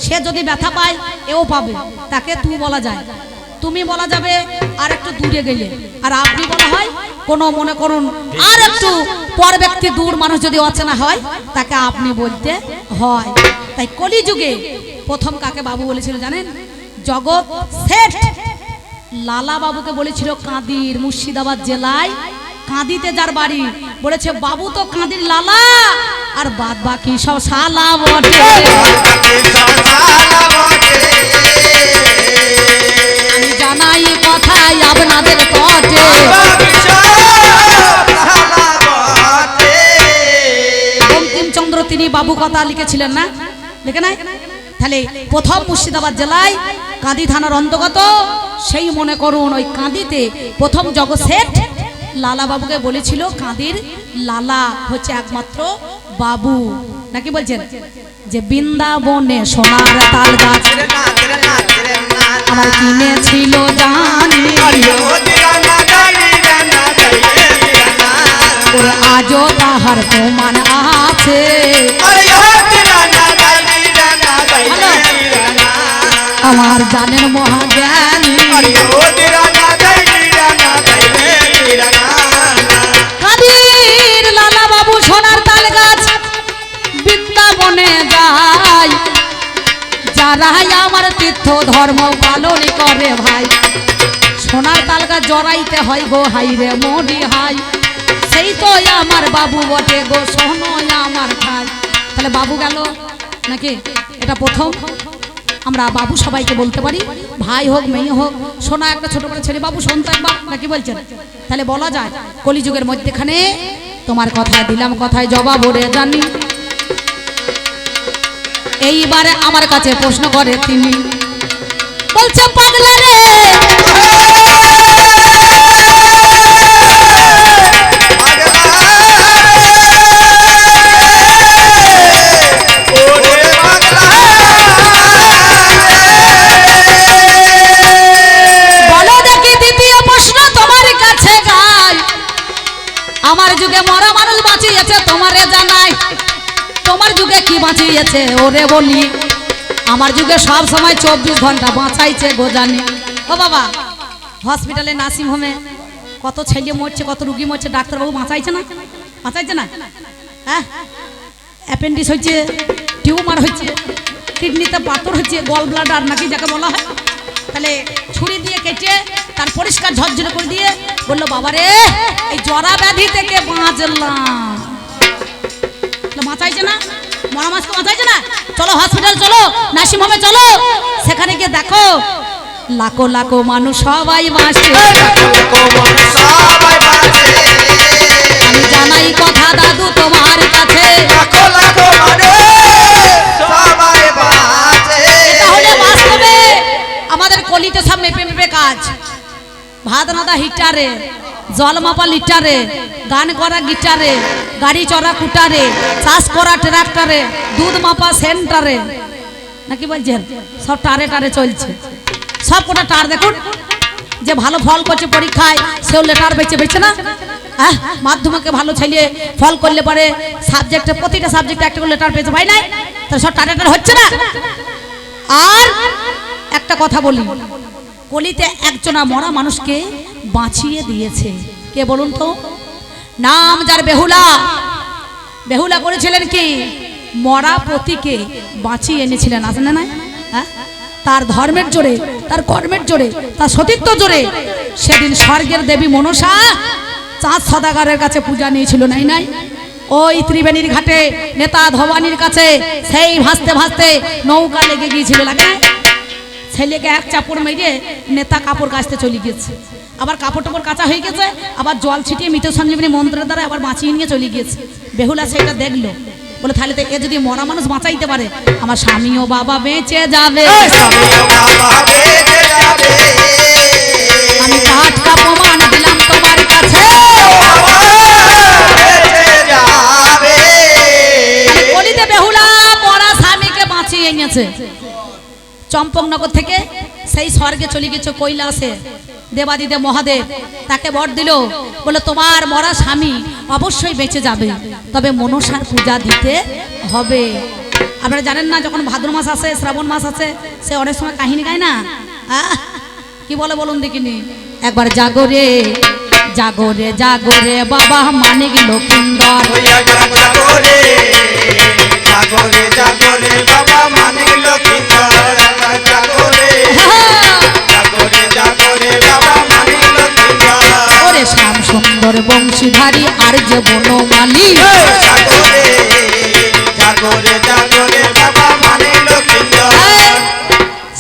সে যদি ব্যথা পায় এও পাবে তাকে তু বলা যায় তুমি বলা যাবে আর একটু দূরে গেলে আর আপনি বলা হয় কোনো মনে করুন আর একটু পর ব্যক্তি দূর মানুষ যদি অচেনা হয় তাকে আপনি বলতে হয় তাই কলিযুগে প্রথম কাকে বাবু বলেছিল জানেন জগৎ শেঠ লালা বাবুকে বলেছিল কাঁদির মুর্শিদাবাদ জেলায় কাঁদিতে যার বাড়ি বলেছে বাবু তো কাঁদির লালা আর বাদ বাকি সব শালা বটে আমি জানাই কথাই আপনাদের পটে বঙ্কিমচন্দ্র তিনি বাবু কথা লিখেছিলেন না লিখে নাই তাহলে প্রথম মুর্শিদাবাদ জেলায় কাঁদি থানার অন্তর্গত সেই মনে করুন ওই কাঁদিতে প্রথম জগৎ শেঠ লালা বাবুকে বলেছিল কাঁদির লালা হচ্ছে একমাত্র বাবু নাকি বলছেন যে বৃন্দাবনে সোনার তাল গাছ আমার কিনেছিল জানি ওরে আজও তাহার প্রমাণ আছে আমার জানের মহাজ্ঞানী কাদির লালা বাবু সোনার তাল গাছ বৃন্দাবনে যায় যারাই আমার তীর্থ ধর্ম পালন করে ভাই সোনার তাল গাছ জড়াইতে হয় গো হাই রে মরি হাই সেই তো আমার বাবু বটে গো সোনো আমার খাই তাহলে বাবু গেল নাকি এটা প্রথম আমরা বাবু সবাইকে বলতে পারি ভাই হোক মেয়ে হোক সোনা একটা ছোট করে ছেলে বাবু শোন তো একবার নাকি বলছেন তাহলে বলা যায় কলিযুগের মধ্যেখানে তোমার কথায় দিলাম কথায় জবাব ওরে জানি এইবারে আমার কাছে প্রশ্ন করে তিনি বলছে পাগলা রে আমার যুগে মরা মানুষ বাঁচিয়েছে তোমারে জানাই তোমার যুগে কি বাঁচিয়েছে ওরে বলি আমার যুগে সব সময় 24 ঘন্টা বাঁচাইছে গো জানি ও বাবা হসপিটালে নার্সিং হোমে কত ছেলে মরছে কত রুগী মরছে ডাক্তারবাবু বাঁচাইছে না হ্যাঁ অ্যাপেন্ডিক্স হচ্ছে টিউমার হচ্ছে কিডনিতে পাথর হচ্ছে গল ব্লাডার নাকি যাকে বলা হয় তাহলে ছুরি দিয়ে কেটে তার পরিষ্কার ঝরঝরে করে দিয়ে বললো বাবারে এই জরা ব্যাধি থেকে বাঁচলাম বাঁচাইছে না মরা মাছকে বাঁচাইছে না চলো হসপিটাল চলো নার্সিং হোমে চলো সেখানে গিয়ে দেখো লাখো লাখো মানুষ সবাই বাঁচছে আমি জানাই কথা দাদু তোমার কাছে তাহলে বাস্তবে আমাদের কলিতে সব মেপে মেপে কাজ ভাত রাঁধা হিটারে জল মাপা লিটারে গান করা গিটারে গাড়ি চড়া কুটারে চাষ করা ট্রাক্টরে দুধ মাপা সেন্টারে নাকি বলছেন সব টারে টারে চলছে সব কটা টার দেখুন যে ভালো ফল করছে পরীক্ষায় সেও লেটার বেঁচে না হ্যাঁ মাধ্যমিকে ভালো ছেলে ফল করলে পরে সাবজেক্টে প্রতিটা সাবজেক্টে একটা করে লেটার পেয়েছে ভাই নাই তো সব টারে টারে হচ্ছে না আর একটা কথা বলি কলিতে একজনা মরা মানুষকে বাঁচিয়ে দিয়েছে কে বলুন তো নাম যার বেহুলা করেছিলেন কি মরা পতিকে বাঁচিয়ে এনেছিলেন আসেন না হ্যাঁ তার ধর্মের জোরে তার কর্মের জোরে তার সতীত্ব জোরে সেদিন স্বর্গের দেবী মনসা চাঁদ সদাগরের কাছে পূজা নিয়েছিল নাই ওই ত্রিবেণীর ঘাটে নেতা ধবানির কাছে সেই ভাসতে ভাসতে নৌকা লেগে গিয়েছিল লাগে ছেলেকে এক চাপড় মেরে নেতা কাপড় কাচতে চলে গিয়েছে আবার কাপড় টাপড় কাঁচা হয়ে গেছে আবার জল ছিটিয়ে মৃত সঞ্জীবনী মন্ত্রের দ্বারা আবার বাঁচিয়ে নিয়ে চলে গিয়েছে বেহুলা সেটা দেখলো বলে তাহলে তো এ যদি মরা মানুষ বাঁচাইতে পারে আমার স্বামীও বাবা বেঁচে যাবে আমি টাটকা প্রমাণ দিলাম তোমার কাছে কলিতে বেহুলা মরা স্বামীকে বাঁচিয়ে এনেছে চম্পকনগর থেকে সেই স্বর্গে চলে গেছে কৈলাসে দেবাদিদেব মহাদেব তাকে বর দিল বলে তোমার মরা স্বামী অবশ্যই বেঁচে যাবে তবে মনসার পূজা দিতে হবে আপনারা জানেন না যখন ভাদ্র মাস আসে শ্রাবণ মাস আছে সে অনেক সময় কাহিনী গায় না কি বলে বলুন দেখিনি একবার জাগরে জাগরে জাগরে বাবা মানিক লক্ষিন্দর জাগরে জাগরে জাগরে বাবা মানিক লক্ষিন্দর জাগরে জাগরে জাগরে বাবা মানিক লক্ষিন্দর ওরে শ্যাম সুন্দর বংশীধারী আর যে বনমালী জাগরে জাগরে জাগরে বাবা মানিক লক্ষিন্দর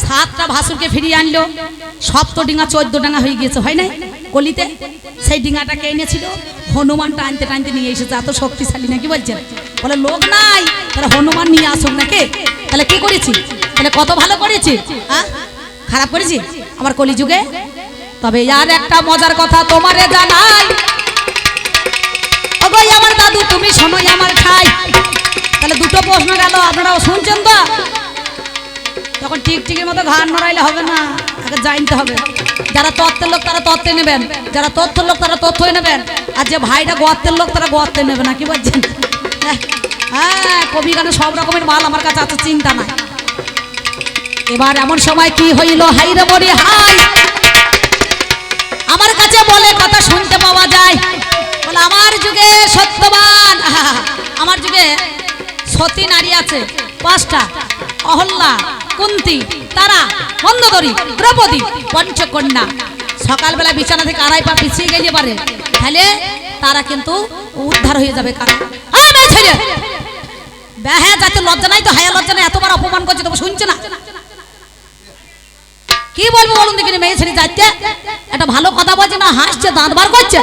সাতটা ভাসুরকে ফিরিয়ে আনলো সপ্ত ডিঙা 14 ডাঙা হয়ে গিয়েছে হয় নাই কলিতে সেই ডিঙাটাকে এনেছিল হনুমানটা আনতে টানতে নিয়ে এসেছে এত শক্তিশালী নাকি বলছেন বলে লোক নাই তাহলে হনুমান নিয়ে আসুক নাকি তাহলে কি করেছি তাহলে কত ভালো করেছি হ্যাঁ খারাপ করেছি আমার কলিযুগে তবে আর একটা মজার কথা তোমারে জানাই ওগো আমার দাদু তুমি শোনো আমার খাই তাহলে দুটো প্রশ্ন গেল, আপনারাও শুনছেন তো? তখন টিকটিকির মতো ঘাড় নড়াইলে হবে না, আগে জানতে হবে। যারা তত্ত্বের লোক তারা তত্ত্বে নেবেন, যারা তথ্যের লোক তারা তথ্যই নেবেন, আর যে ভাইটা গোয়াত্তের লোক তারা গোয়াত্তে নেবে না। কি বলছেন? হ্যাঁ, কবি গানে সব রকমের মাল আমার কাছে আছে, চিন্তা নাই। এবার এমন সময় কি হইল, হাই রে মরি হাই, আমার কাছে বলে কথা শুনতে পাওয়া যায়। বলে আমার যুগে সত্যবান, আমার যুগে সতী নারী আছে 5টা, অহল্যা, কুন্তী, তারা, মন্দোদরী, দ্রৌপদী, পঞ্চকন্যা। সকালবেলা বিছানা থেকে আড়াই পা পিছিয়ে গেলে পারে, তাহলে তারা কিন্তু উদ্ধার হয়ে যাবে। কারণ হ্যাঁ, যাতে লজ্জা নাই তো, হায়া লজ্জা নাই, এতবার অপমান করছে তবু শুনছে না। কি বলবো বলুন দেখিনি? মেয়ে ছেলে যাইতে একটা ভালো কথা বলছে না, হাসছে, দাঁত বার করছে।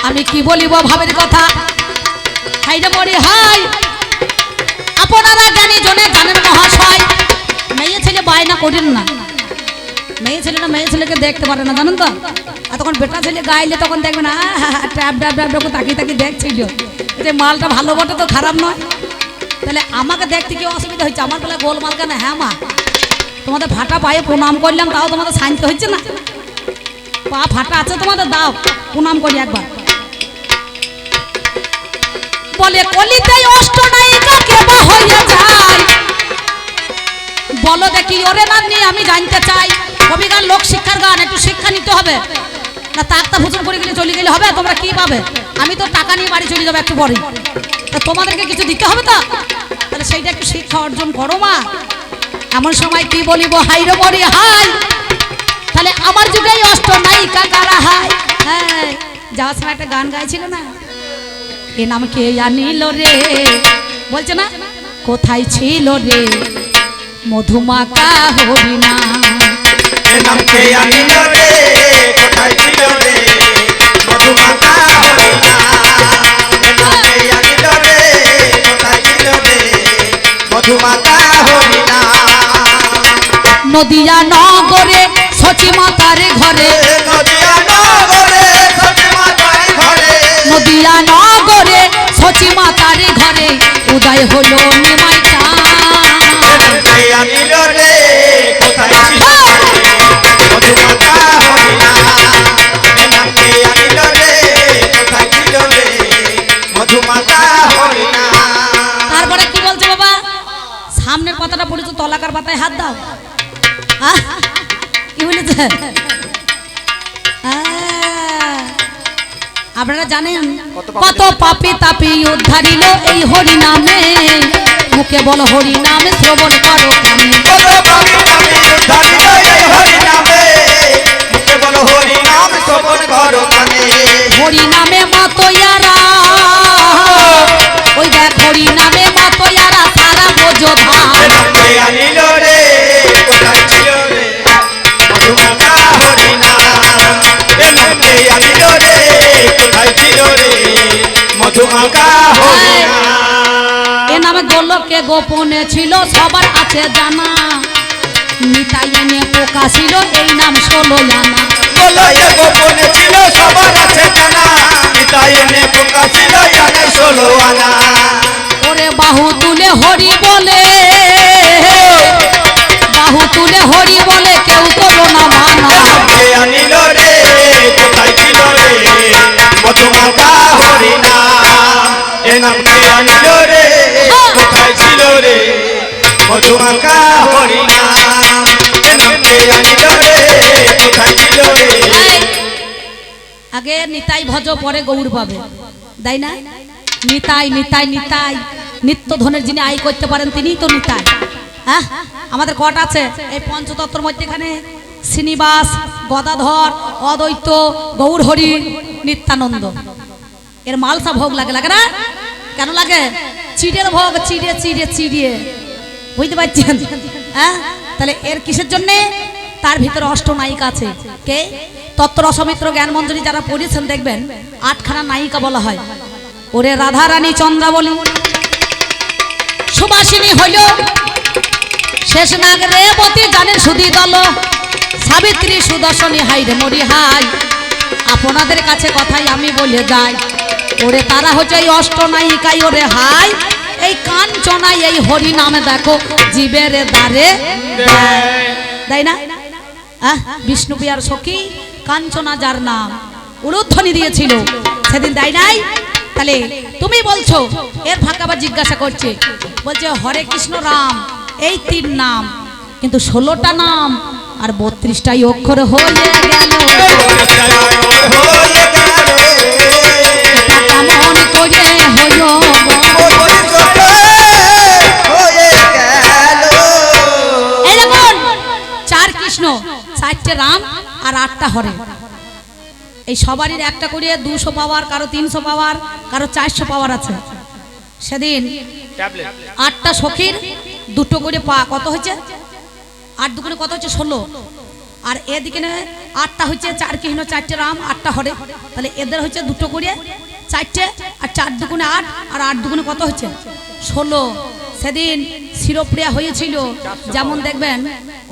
আমি কি বলিব ভাবের কথা, হাইরে মরি হাই, আপনারা জ্ঞানী জনে জানেন মহাশয়। মেয়ে ছেলে বায়না করেন না, মেয়ে ছেলে না মেয়ে ছেলেকে দেখতে পারে না, জানেন তো? আর তখন বেটা ছেলে গাইলে তখন দেখবেন ট্যাপ ট্যাপ ট্যাপ ট্যাপ তাকিয়ে তাকিয়ে দেখছিল যে মালটা ভালো বটে তো খারাপ নয়। তাহলে আমাকে দেখতে কি অসুবিধা হচ্ছে? আমার বেলা গোল মাল কেন? হ্যাঁ মা, তোমাদের ফাটা পায়ে প্রণাম করলাম, তাও তোমাদের শান্তি হচ্ছে না? পা ফাটা আছে তোমাদের, দাও প্রণাম করি একবার। বলে কলিতে অষ্টনায়িকা কেবা হইয়া যায়, বলো দেখি ওরে নাতনি আমি জানতে চাই। কবি গান লোক শিক্ষার গান, একটু শিক্ষা নিতে হবে না। তাকতা ভোজন করে গেলে চলে গেলে হবে? তোমরা কি পাবে? আমি তো টাকা নিয়ে বাড়ি চলে যাবো একটু পরে, তা তোমাদেরকে কিছু দিতে হবে তো, তাহলে সেইটা একটু শিক্ষা অর্জন করো মা। এমন সময় কি বলিব, হাইরে মরি হাই, তাহলে আমার যুগেই অষ্টনায়িকা কারা হাই। হ্যাঁ, যাওয়ার সময় একটা গান গাইছিল না, এ নাম কে আনিল রে, বলছে না, কোথায় ছিল রে মধুমাকা হরিণা, এ নাম কে আনিল রে, কোথায় ছিল রে মধুমাতা হরিণা, এ নাম কে আনিল রে, কোথায় ছিল রে মধুমাতা হরিণা। নদিয়া নগরে সচি মাতার ঘরে, নদিয়া নগরে সচি মাতার ঘরে, নদিয়া নগরে সচি মাতার ঘরে উদয় হলো নিমাই চাঁদ। কে আনিল রে, কোথায় ছিল রে মধুমাতা হরিণা, এ নাম কে আনিল রে, কোথায় ছিল রে মধুমাতা হরিণা। তারপরে কি বলছে বাবা? সামনের পাতাটা পড়েছো, তলাকার পাতায় হাত দাও। কি বলেছে? আপনারা জানেন কত পাপী তাপী উদ্ধারিল এই হরি নামে, মুখে বল হরি নামে শ্রবণ করো কানে। কত পাপী তাপী উদ্ধারিল এই হরি নামে, মুখে বলো হরি নাম শ্রবণ করো কানে। হরি নামে মাতয়ারা, ওই দেখ হরি নামে মাতয়ারা সারা বোঝা। এ নাম কে আনিল রে, কোথায় ছিল রে মধুমাতা হরিণা, এ নাম কে আনিল রে, কোথায় ছিল রে মধুমাতা হরিণা। এ নামে গোলকে গোপনে ছিল সবার আছে জানা, নিতাই এনে পোকা ছিল এই নাম 16 আনা। গোলকে গোপনে ছিল সবার আছে জানা, নিতাই এনে পোকা ছিল জানে 16 আনা। ওরে বাহু তুলে হরি বলে, বাহু তুলে হরি বলে কেউ করো না মানা। এ নাম কে আনিল রে, কোথায় ছিল রে মধুমাতা হরিণা, এ নাম কে আনিল রে, কোথায় ছিল রে মধুমাতা হরিণা, এ নাম কে আনিল রে, কোথায় ছিল রে। আগে নিতাই ভজ পরে গৌর পাবে, তাই না? নিতাই নিতাই নিতাই, নিত্য ধনের যিনি আয় করতে পারেন তিনিই তো নিতাই। হ্যাঁ, আমাদের কট আছে এই পঞ্চতত্ত্বর মধ্যে, এখানে শ্রীনিবাস, গদাধর, অদ্বৈত, গৌরহরি, নিত্যানন্দ। এর মালসা ভোগ লাগে, লাগে না? কেন লাগে? চিড়ের ভোগ, চিড়ে চিড়ে চিড়িয়ে, বুঝতে পারছেন? হ্যাঁ, তাহলে এর কিসের জন্য? তার ভিতরে অষ্টনায়িকা আছে। কে? তত্ত্ব রসমিত্র জ্ঞান মঞ্জুরি যারা পড়েছেন দেখবেন 8খানা নায়িকা বলা হয়। ওরে রাধা রানী চন্দ্রাবলী, সুবাসিনী হইল শেষ নাগ রেবতী, জানেন সুধী দল, সাবিত্রী সুদর্শনী, হাই রে মরি হাই। আপনাদের কাছে কথাই আমি বলে যাই, ওরে তারা হচ্ছে এই অষ্টনায়িকাই ওরে হাই এই কাঞ্চনাই এই হরি নামে দেখো জীবের দ্বারে দেয় না। বিষ্ণুপ্রিয়ার সখী কাঞ্চনা যার নাম উলুধ্বনি দিয়েছিল সেদিন দেয় নাই। তাহলে তুমি বলছো এর ফাঁকা আবার জিজ্ঞাসা করছে, বলছে হরে কৃষ্ণ রাম এই 3 নাম, কিন্তু 16টা নাম আর 32টাই অক্ষর হয়ে গেল। কেমন করে হলো এই দেখুন 4 কৃষ্ণ 4টে রাম আর 8টা হরে। এই সবারই একটা করে 200 পাওয়ার, কারো 300 পাওয়ার, কারো 400 পাওয়ার আছে। সেদিন 8টা সখীর 2টো করে পা, কত হয়েছে 8 দুগুণে কত হচ্ছে 16, আর এদিকে 8টা হচ্ছে 4 কৃষ্ণ 4টে রাম 8টা হরে, তাহলে এদের হচ্ছে 2টো করে 4টে, আর 4 দুগুণে 8 আর 8 দুগুণে কত হচ্ছে 16। সেদিন শিরোপ্রিয়া হয়েছিল, যেমন দেখবেন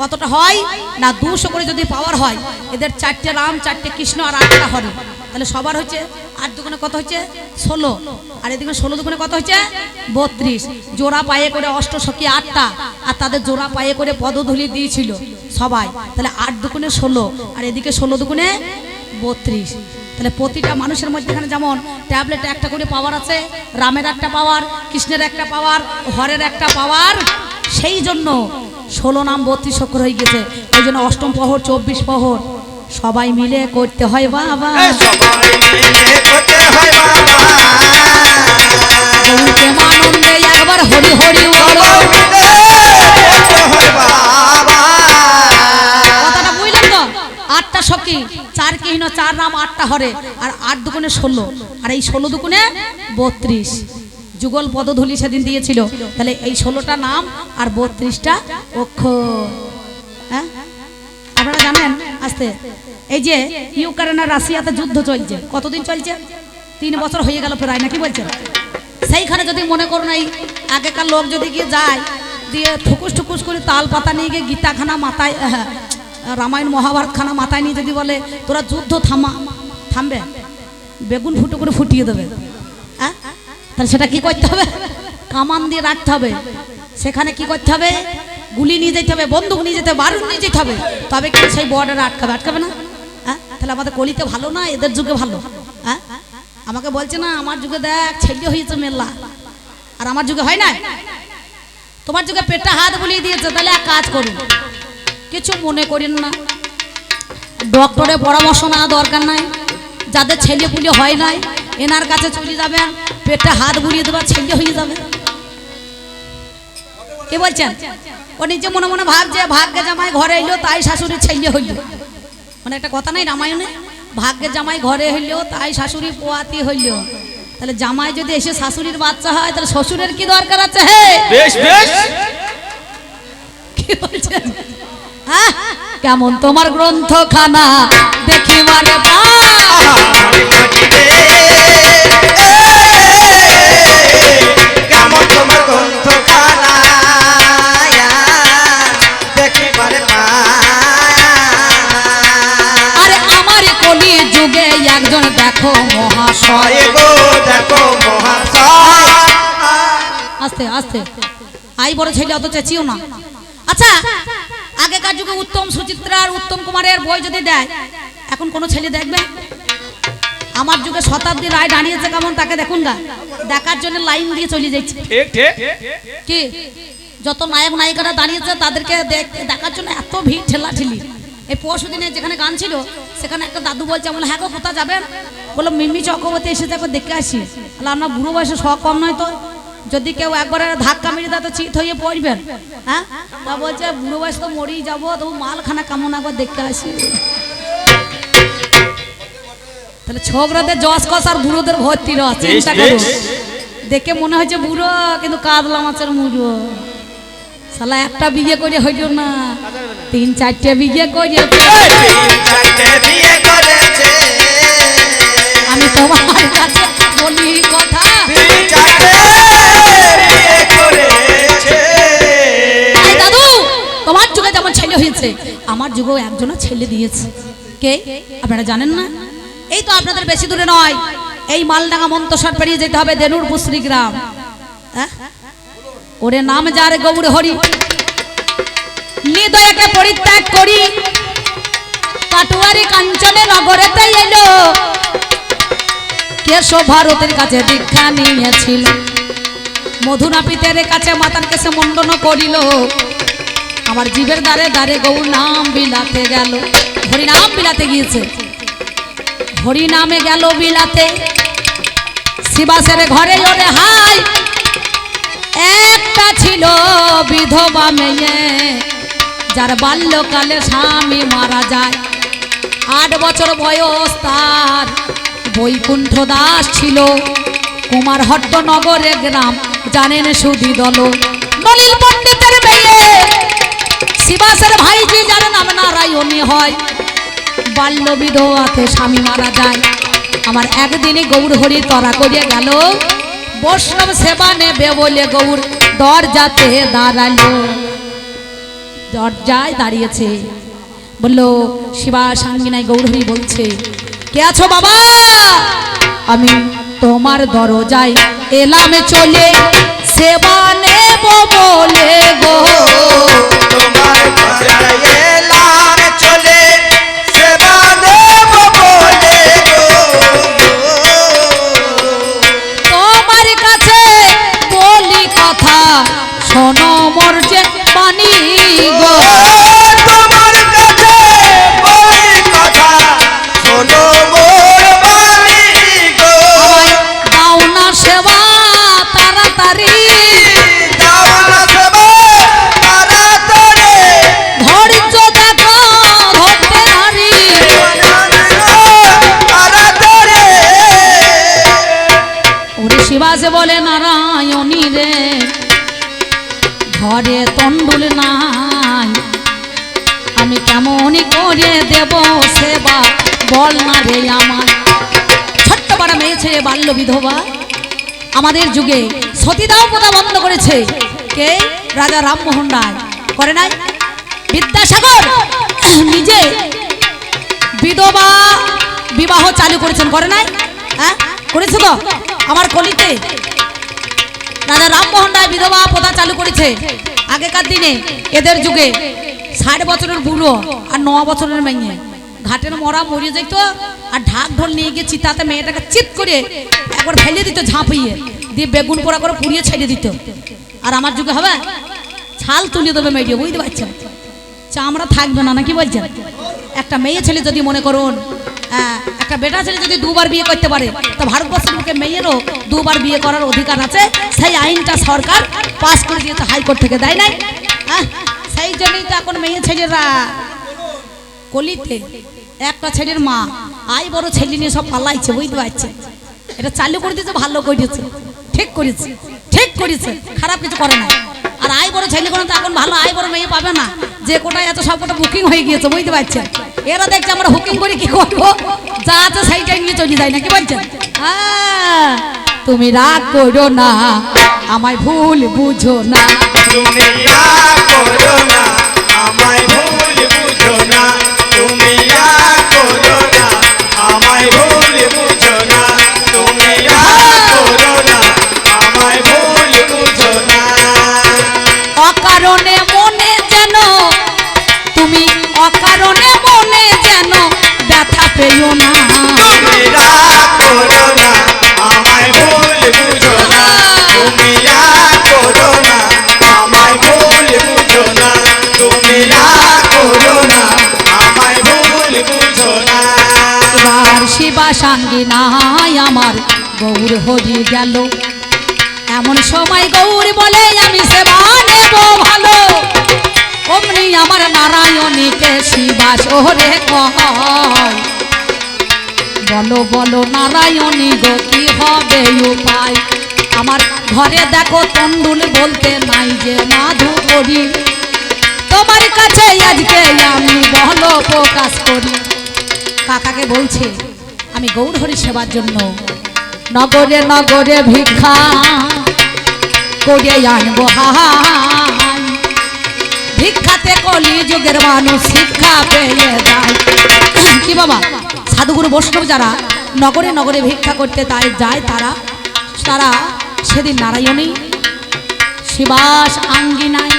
কতটা হয় না 200 করে যদি পাওয়ার হয়, এদের 4টে রাম 4টে কৃষ্ণ আর 8টা হরে, তাহলে সবার হচ্ছে 8 দুগুণে কত হচ্ছে 16, আর এদিকে 16 দুগুণে কত হচ্ছে 32। জোড়া পায়ে করে অষ্টসখী 8টা, আর তাদের জোড়া পায়ে করে পদধূলি দিয়েছিল সবাই, তাহলে 8 দুগুণে 16 আর এদিকে 16 দুগুণে 32। তাহলে প্রতিটা মানুষের মধ্যে এখানে যেমন ট্যাবলেটে একটা করে পাওয়ার আছে, রামের একটা পাওয়ার, কৃষ্ণের একটা পাওয়ার, হরের একটা পাওয়ার, সেই জন্য 16 নাম 32 অক্ষর হয়ে গেছে। ওই জন্য অষ্টম প্রহর 24 প্রহর সবাই মিলে করতে হয় বাবা, আনন্দে একবার হরি হরি বলো। কথাটা বুঝলেন তো? 8টা সখী 4 কৃষ্ণ 4 রাম 8টা হরে, আর 8 দুগুণে 16, আর এই 16 দুগুণে 32 যুগল পদধূলি সেদিন দিয়েছিল। তাহলে এই 16টা নাম আর 32টা অক্ষর। হ্যাঁ আপনারা জানেন আস্তে এই যে ইউক্রেন আর রাশিয়াতে যুদ্ধ চলছে, কতদিন চলছে 3 বছর হয়ে গেল প্রায়, নাকি বলছেন? সেইখানে যদি মনে করুন এই আগেকার লোক যদি গিয়ে যায়, দিয়ে ঠুকুস ঠুকুস করে তাল পাতা নিয়ে গিয়ে গীতাখানা মাথায়, রামায়ণ মহাভারত খানা মাথায় নিয়ে যদি বলে তোরা যুদ্ধ থামবে, বেগুন ফুটো করে ফুটিয়ে দেবে। হ্যাঁ তাহলে সেটা কি করতে হবে? কামান দিয়ে রাখতে হবে, সেখানে কি করতে হবে? গুলি নিয়ে যেতে হবে, বন্দুক নিয়ে যেতে হবে, বারুদ নিয়ে যেতে হবে, তবে কিন্তু সেই বর্ডারে আটকাবে না। হ্যাঁ তাহলে আমাদের কলিতে ভালো না এদের যুগে ভালো? হ্যাঁ আমাকে বলছে না আমার যুগে দেখ ছেলে হয়েছে মেলা, আর আমার যুগে হয় না। তোমার যুগে পেটে হাত বুলিয়ে দিয়েছে, তাহলে এক কাজ করুন, কিছু মনে করেন না, ডক্টরের পরামর্শ নেওয়া দরকার নাই। যাদের ছেলে পুলে হয় নাই এনার কাছে চলে যাবেন, পেটে হাত বুলিয়ে দেবার ছেলে হয়ে যাবে। কি বলছেন? ও নিজে মনে মনে ভাবছে ভাগ্যে জামাই ঘরে এলো তাই শাশুড়ি ছেলে হইল, মানে একটা কথা নাই রামায়ণে, ভাগ্যে জামাই ঘরে হইলো তাই শাশুড়ি পোয়াতি হইল। তাহলে জামাই যদি এসে শাশুড়ির বাচ্চা হয়, তাহলে শ্বশুরের কি দরকার আছে? বেশ বেশ কি বলছেন? হ্যাঁ কেমন তোমার গ্রন্থখানা দেখিবারে কেমন তোমার গ্রন্থখানা দেখিবারে আরে আমার কলি যুগে একজন দেখো মহাশয় গো, দেখো মহাশয়। আস্তে আস্তে আই বড় ছেলে অত চেঁচিও না। আচ্ছা আগেকার যুগে উত্তম সুচিত্রা আর উত্তম কুমারের বই যদি দেয়, এখন কোন ছেলে দেখবে? আমার যুগে শতাব্দী রায় দাঁড়িয়েছে কেমন, তাকে দেখুন গা, দেখার জন্য লাইন দিয়ে চলে যাচ্ছে। ঠিক ঠিক কি যত নায়ক নায়িকারা দাঁড়িয়েছে তাদেরকে দেখার জন্য এত ভিড় ঠেলাঠেলি। এই পরশু দিনে যেখানে গান ছিল সেখানে একটা দাদু বলছে, বলে হ্যাঁ গো কোথায় যাবেন? বললো মিমি চক্রবর্তী এসেছে, একবার দেখে আসি। বলে আপনার বুড়ো বয়সে শখ কম নয় তো, যদি কেউ একবারে ধাক্কা মেরে দেয় তো চিত হয়ে পড়বেন। হ্যাঁ তা বলছে বুড়ো বয়স তো মরেই যাবো, তবু মালখানা কেমন একবার দেখতে আসি। তাহলে ছোকরাদের জস কস আর বুড়োদের ভর্তি রয়েছে, চিন্তা করুন। দেখে মনে হচ্ছে বুড়ো, কিন্তু কাদলা মাছের মুড়ো। শালা একটা বিয়ে করে হইল না, 3-4টে বিয়ে করে। আমি তোমার কাছে বলি কথা, দাদু তোমার যুগে যেমন ছেলে হয়েছে আমার যুগেও একজনের ছেলে দিয়েছে। কে আপনারা জানেন না? এই তো আপনাদের বেশি দূরে নয়, এই মালডাঙ্গা মন্তসর পেরিয়ে যেতে হবে দেনুর বুসরি গ্রাম। হ্যাঁ? ওরে নাম যার গৌর হরি, নিদয়কে পরিত্যাগ করি কাটুয়ারি কাঞ্চনে নগরেতে এলো। কেশব ভারতের কাছে দীক্ষা নিয়েছিল, মধুনাপিতের কাছে মাতার কাছে মন্ডন করিল। আমার জীবের দ্বারে দ্বারে গৌর নাম বিলাতে গেল, হরি নাম বিলাতে গিয়েছে, হরি নামে গেল বিলাতে। শিবাসের ঘরে ওরে হাই একটা ছিল বিধবা মেয়ে, যার বাল্যকালে স্বামী মারা যায়। 8 বছর বয়স তার, বৈকুণ্ঠ দাস ছিল, কুমারহট্ট নগরে গ্রাম, জানেন সুধি দল। নলিল পণ্ডিতের মেয়ে শিবাসের ভাইজি, যার নাম নারায়ণী হয়, বাল্য বিধবাতে স্বামী মারা যায়। আমার একদিনই গৌর হরি তরা করিয়া গেল, বৈষ্ণব সেবা নেবে বলে গৌর দরজাতে দাঁড়ালো। দরজায় দাঁড়িয়েছে, বললো শিবা সাঙ্গিনায় গৌর হরি বলছে, কে আছো বাবা? আমি তোমার দরজায় এলাম চলে, সেবা নেব বলে গো। তোমার দরজায় এলাম চলে, সেবা নেব বলে গো। তোমার কাছে বলি কথা, শোনো মোর যে বাণী গো। তোমার কাছে বলি কথা, শোনো মোর বাণী গো। দাও না সেবা তাড়াতাড়ি, দাও না সেবা তাড়াতাড়ি, ধৈর্য দেখো ধরতে নারী। তাড়াতাড়ি। ওরে শিবাসে বলে নারায়ণী রে, ঘরে তন্ডুল নাই, আমি কেমনই করে দেব সেবা, বল না রে আমার। ছোট্ট পাড়া মেয়ে ছেলে বাল্য বিধবা, আমাদের যুগে সতীদাহ প্রথা বন্ধ করেছে কে? রাজা রামমোহন রায় করে নাই? বিদ্যাসাগর নিজে বিধবা বিবাহ চালু করেছেন, করে নাই? হ্যাঁ করেছে তো। আমার কলিতে রাজা রামমোহন রায় বিধবা প্রথা চালু করেছে। আগেকার দিনে এদের যুগে 60 বছরের বুড়ো আর 9 বছরের মেয়ে ঘাটের মরা মরে যেত, আর ঢাক ঢোল নিয়ে গিয়ে চিতাতে মেয়েটাকে চিত করে একবার ফেলে দিত ঝাঁপিয়ে, দিয়ে বেগুন পোড়া করে পুড়িয়ে ছেড়ে দিত। আর আমার যুগে হবে ছাল তুলে দেবে মেয়ে, বুঝতে পারছেন? চামড়া থাকবে না, নাকি বলছেন? একটা মেয়ে ছেলে যদি মনে করুন, একটা বেটা ছেলে যদি 2 বার বিয়ে করতে পারে, তো ভারতবর্ষের বুকে মেয়েরও 2 বার বিয়ে করার অধিকার আছে। সেই আইনটা সরকার পাস করে দিয়েছে, হাইকোর্ট থেকে, দেয় নাই? সেই জন্যই তো এখন মেয়ে ছেলেরা কলিতে একটা ছেলের মা আই বড় ছেলে নিয়ে সব পালাইছে, বুঝতে পারছে? এটা চালু করে দিয়েছে, ভালো করেছে, ঠিক করেছে, ঠিক করেছে, খারাপ কিছু করে না। আর আই বড় ছেলে কোনো তো এখন ভালো আই বড় মেয়ে পাবে না, যে কোটায় এত সব কোটা বুকিং হয়ে গিয়েছে, বুঝতে পারছেন? এরা দেখছে আমরা বুকিং করে কি করবো, যা আছে সেইটাই নিয়ে চলে যায়, নাকি বলছেন? তুমি রাগ করো না, আমায় ভুল বুঝো না। তুমি রাগ করো না, আমায় ভুল বুঝো না। তুমি রাগ করো না, আমায় ভুল বুঝো না। তুমি রাগ করো না, আমায় ভুল বুঝো না। অকারণে মনে যেন তুমি, অকারণে মনে যেন ব্যথা পেও না। তুমি রাগ করো না, আমায় ভুল বুঝো না। তুমি রাগ করো না, আমায় ভুল বুঝো না। তুমি রাগ করো না, আমায় ভুল বুঝো না। এবার শিবা সাঙ্গী নাই আমার গৌর হরি গেল, এমন সময় গৌর বলে আমি সেবা নেব ভালো। অমনি আমার নারায়ণীকে শিবা শহরে কয়, বলো বলো নারায়ণী গো কি হবে উপায়। আমার ঘরে দেখো তন্ডুল বলতে নাই যে মাধু করি, তোমার কাছে আজকে আমি বলো প্রকাশ করি। কাকাকে বলছে আমি গৌর হরি সেবার জন্য নগরে নগরে ভিক্ষা করে আনবো হাই। ভিক্ষাতে কলি যুগের মানুষ শিক্ষা পেয়ে যায়। কি বাবা, সাধুগুরু বৈষ্ণব যারা নগরে নগরে ভিক্ষা করতে তাই যায় তারা তারা সেদিন নারায়ণী শিবাস আঙ্গিনায়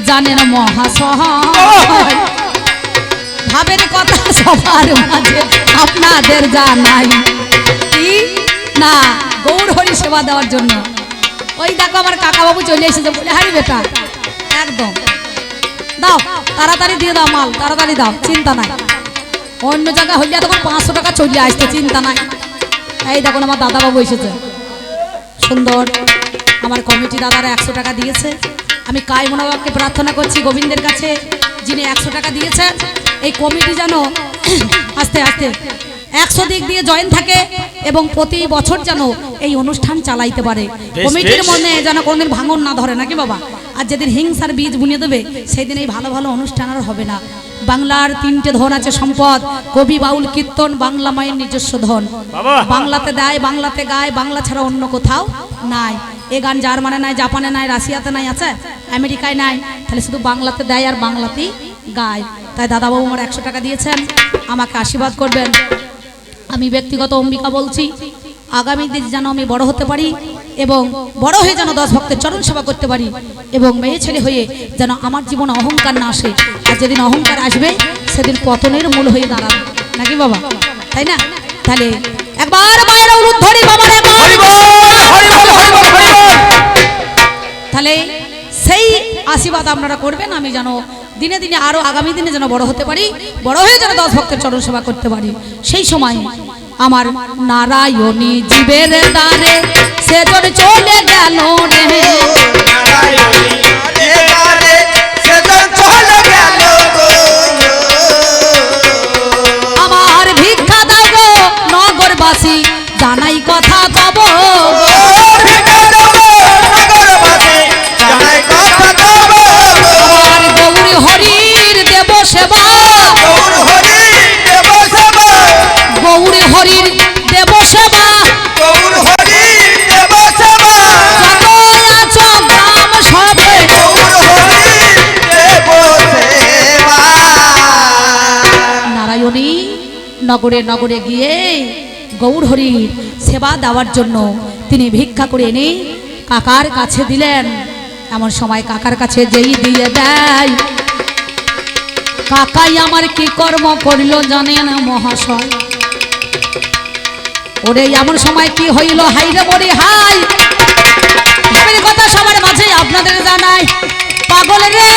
জানেন মহাশয় ভাবের কথা সবার মাঝে আপনাদের জানাই কি না গৌর হরি সেবা দেওয়ার জন্য ওই দেখো আমার কাকা বাবু চলে এসেছে বলে হারি বেটা একদম দাও তাড়াতাড়ি দিয়ে দাও মাল তাড়াতাড়ি দাও চিন্তা নাই অন্য জায়গায় হইলে তখন 500 টাকা চলে আসতো চিন্তা নাই এই দেখুন আমার দাদা বাবু এসেছে সুন্দর আমার কমিটি দাদারা 100 টাকা দিয়েছে আমি কাই মনোবাবকে প্রার্থনা করছি গোবিন্দের কাছে যিনি 100 টাকা দিয়েছেন এই কমিটি যেন আস্তে আস্তে 100 দিক দিয়ে জয়েন থাকে এবং প্রতি বছর যেন এই অনুষ্ঠান চালাইতে পারে কমিটির মনে যেন কোনোদিন ভাঙন না ধরে নাকি বাবা আর যেদিন হিংসার বীজ বুনিয়ে দেবে সেই দিন এই ভালো ভালো অনুষ্ঠান আর হবে না বাংলার 3টে ধন আছে সম্পদ কবি বাউল কীর্তন বাংলা মায়ের নিজস্ব ধন বাংলাতে দেয় বাংলাতে গায় বাংলা ছাড়া অন্য কোথাও নাই এ গান জার্মানে নাই জাপানে নাই রাশিয়াতে নাই আছে আমেরিকায় নাই তাহলে শুধু বাংলাতে দেয় আর বাংলাতেই গায় তাই দাদাবাবু আমার 100 টাকা দিয়েছেন আমাকে আশীর্বাদ করবেন আমি ব্যক্তিগত অম্বিকা বলছি আগামী দিন যেন আমি বড় হতে পারি এবং বড় হয়ে যেন 10 ভক্তের চরণ সেবা করতে পারি এবং মেয়ে ছেলে হয়ে যেন আমার জীবনে অহংকার না আসে আর যেদিন অহংকার আসবে সেদিন পতনের মূল হয়ে দাঁড়াবে নাকি বাবা তাই না তাহলে একবার মায়ের অনুরোধ ধরি বাবার তাহলে সেই আশীর্বাদ আপনারা করবেন আমি যেন দিনে দিনে আরো আগামী দিনে যেন বড় হতে পারি বড় হয়ে যেন 10 ভক্তের চরণ সেবা করতে পারি সেই সময় আমার নারায়ণী জীবের দ্বারে সেজন চলে গেল রে আমার ভিক্ষা দাও গো নগরবাসী জানাই কথা তব গৌরী হরির দেব সেবা গৌরী হরির দেব সেবা নারায়ণী নগরে নগরে গিয়ে গৌর হরির সেবা দেওয়ার জন্য তিনি ভিক্ষা করে এনে কাকার কাছে দিলেন এমন সময় কাকার কাছে যেই দিয়ে দেয় কাকাই আমার কি কর্ম করিল জানেন মহাশয় ওরে এমন সময় কি হইল হাইরে মরি হাই ভাবের কথা সবার মাঝে আপনাদের জানাই পাগল রে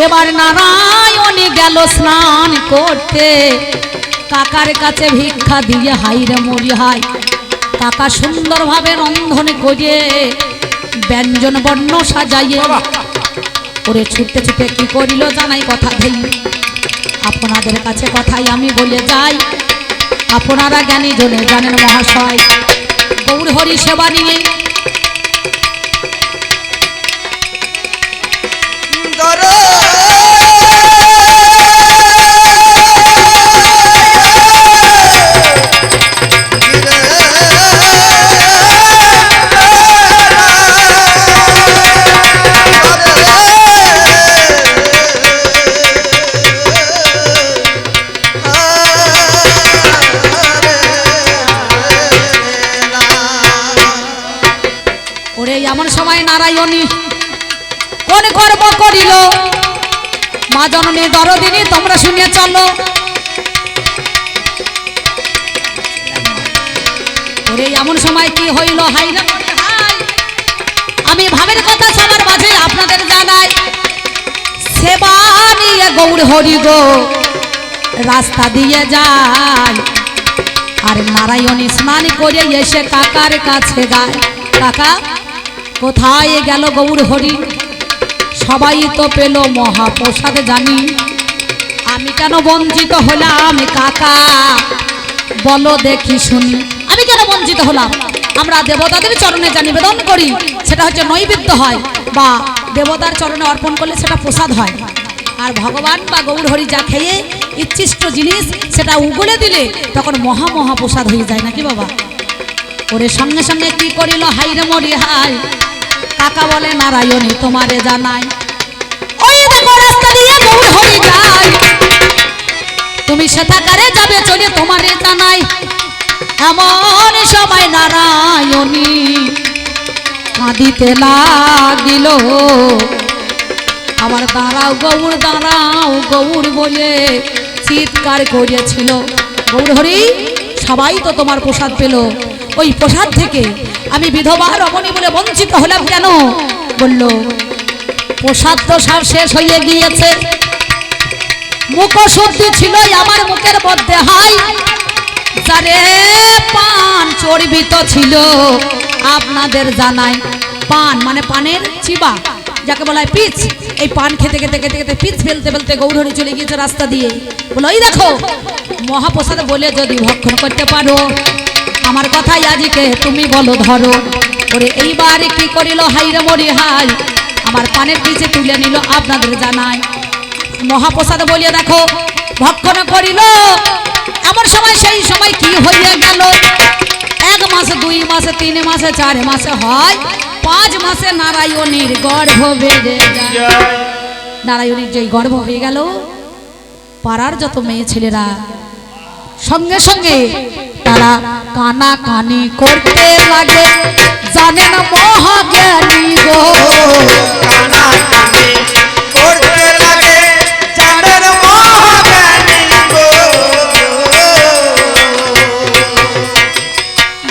এবার নারায়ণী গেল স্নান করতে কাকার কাছে ভিক্ষা দিয়ে হাইরে মরি হাই কাকা সুন্দরভাবে রন্ধন করে ব্যঞ্জন বর্ণ সাজাইয়ে ওরে ছুটতে ছুটে কি করিল জানাই কথা দেই আপনাদের কাছে কথাই আমি বলে যাই আপনারা জ্ঞানী জনে জানেন মহাশয় গৌর হরি সেবা নিয়ে এমন সময় নারায়ণী কোন কর্ম করিল মা জননী দরদিনী তোমরা শুনে চলো ওরে এমন সময় কি হইল হাইরে হাই আমি ভাবের কথা সবার মাঝে আপনাদের জানাই সেবা নিয়ে গৌর হরি গো রাস্তা দিয়ে যায় আর নারায়ণী স্নান করে এসে কাকার কাছে যায় কাকা কোথায় গেল গৌর হরি সবাই তো পেল মহাপ্রসাদ জানি আমি কেন বঞ্চিত হলাম কাকা বলো দেখি শুনি আমি কেন বঞ্চিত হলাম আমরা দেবতাদের চরণে যা নিবেদন করি সেটা হচ্ছে নৈবেদ্য হয় বা দেবতার চরণে অর্পণ করলে সেটা প্রসাদ হয়, আর ভগবান বা গৌর হরি যা খেয়ে ইচ্ছিষ্ট জিনিস সেটা উগলে দিলে তখন মহা মহা প্রসাদ হয়ে যায় নাকি বাবা। ওরে সঙ্গে সঙ্গে কি করিল, হাই রে মরি হাই, কাকা বলে নারায়ণী তোমারে জানাই, ওই দেখো রাস্তা দিয়ে গৌর হরি যায়, তুমি সেথাকারে যাবে চলে তোমারে জানাই, এমন সময় নারায়ণী কাঁদিতে লাগিল, আবার দাঁড়াও গৌর বলে চিৎকার করিয়াছিল। গৌর হরি সবাই তো তোমার প্রসাদ পেল, ওই প্রসাদ থেকে আমি বিধবা রমণী বলে বঞ্চিত হলাম কেন? বলল প্রসাদ তো সব শেষ হয়ে গিয়েছে, মুখশুদ্ধি ছিল আমার মুখের মধ্যে, হাই যারে পান চর্বিত ছিল আপনাদের জানাই, পান মানে পানের চিবা যাকে বলা হয় পিচ, এই পান খেতে খেতে খেতে খেতে পিচ ফেলতে ফেলতে গৌরহরি চলে গিয়েছে রাস্তা দিয়ে। বলো এই দেখো মহাপ্রসাদ বলে যদি ভক্ষণ করতে পারো, আমার কথাই আজকে তুমি বলো ধরো। ওরে এইবার কি করিল, হাই রে মরি হাই, আমার পানের পিছে তুলে নিল আপনাদের জানাই, মহাপ্রসাদ বলিয়া দেখো ভক্ষণ করিল, এমন সময় সেই সময় কি হইয়া গেল, 1 মাস 2 মাস 3 মাস 4 মাস হয় 5 মাসে নারায়ণীর গর্ভ বেড়ে যায়। নারায়ণীর যেই গর্ভ হয়ে গেল, পাড়ার যত মেয়ে ছেলেরা সঙ্গে সঙ্গে তারা কানা কানি করতে লাগে, জানেন মহাজ্ঞানী গো, কানা কানি করতে লাগে, জানেন মহাজ্ঞানী গো,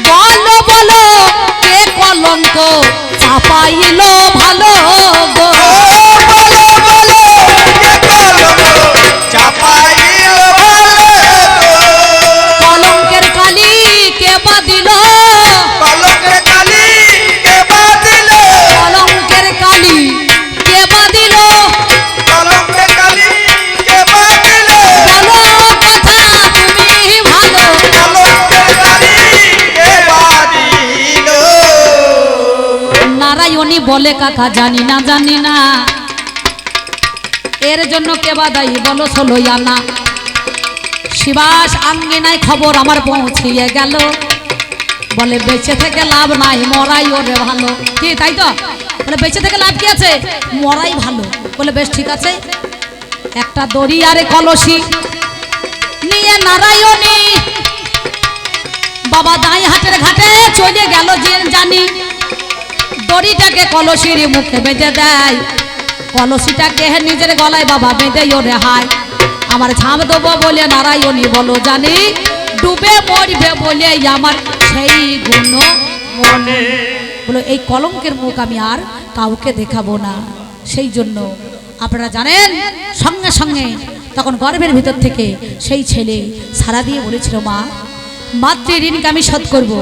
বলো বলো কে কলঙ্ক চাপাইল ভালো গো, বলো বলো কে কলঙ্ক চাপাইল ভালো গো, কলঙ্কের কালি কে বাদিল, কলঙ্কের কালি কে বাদিল, কলঙ্কের কালি কে বাদিল, কলঙ্কের কালি কে বাদিল, বলো কথা তুমি ভালো, কলঙ্কের কালি কে বাদিল। নারায়ণী বলে কাকা জানি না, এর জন্য কে বাদাই বলো 16 আনা, শিবাস আঙ্গিনায় খবর আমার পৌঁছিয়ে গেল, বলে বেঁচে থেকে লাভ নাই মরাই ওরে ভালো, কি তাই তো? বলে বেঁচে থেকে লাভ কি আছে, মরাই ভালো। বলে বেশ ঠিক আছে, একটা দড়ি আরে কলসি নিয়ে নারায়ণী বাবা দাই হাটের ঘাটে চলে গেল, যে জানি দড়িটাকে কলসির মুখে বেঁধে দেয়, কলসিটাকে নিজের গলায় বাবা বেঁধে ওরে হায়, আমার ঝাঁপ দেবো বলে নারায়ণী বলো জানি, ডুবে মরবে বলে আমার সেই গুণ মনে, বলো এই কলঙ্কের মুখ আমি আর কাউকে দেখাবো না। সেই জন্য আপনারা জানেন সঙ্গে সঙ্গে তখন গর্ভের ভিতর থেকে সেই ছেলে সারা দিয়ে বলেছিল, মা মাতৃ ঋণকে আমি শোধ করব,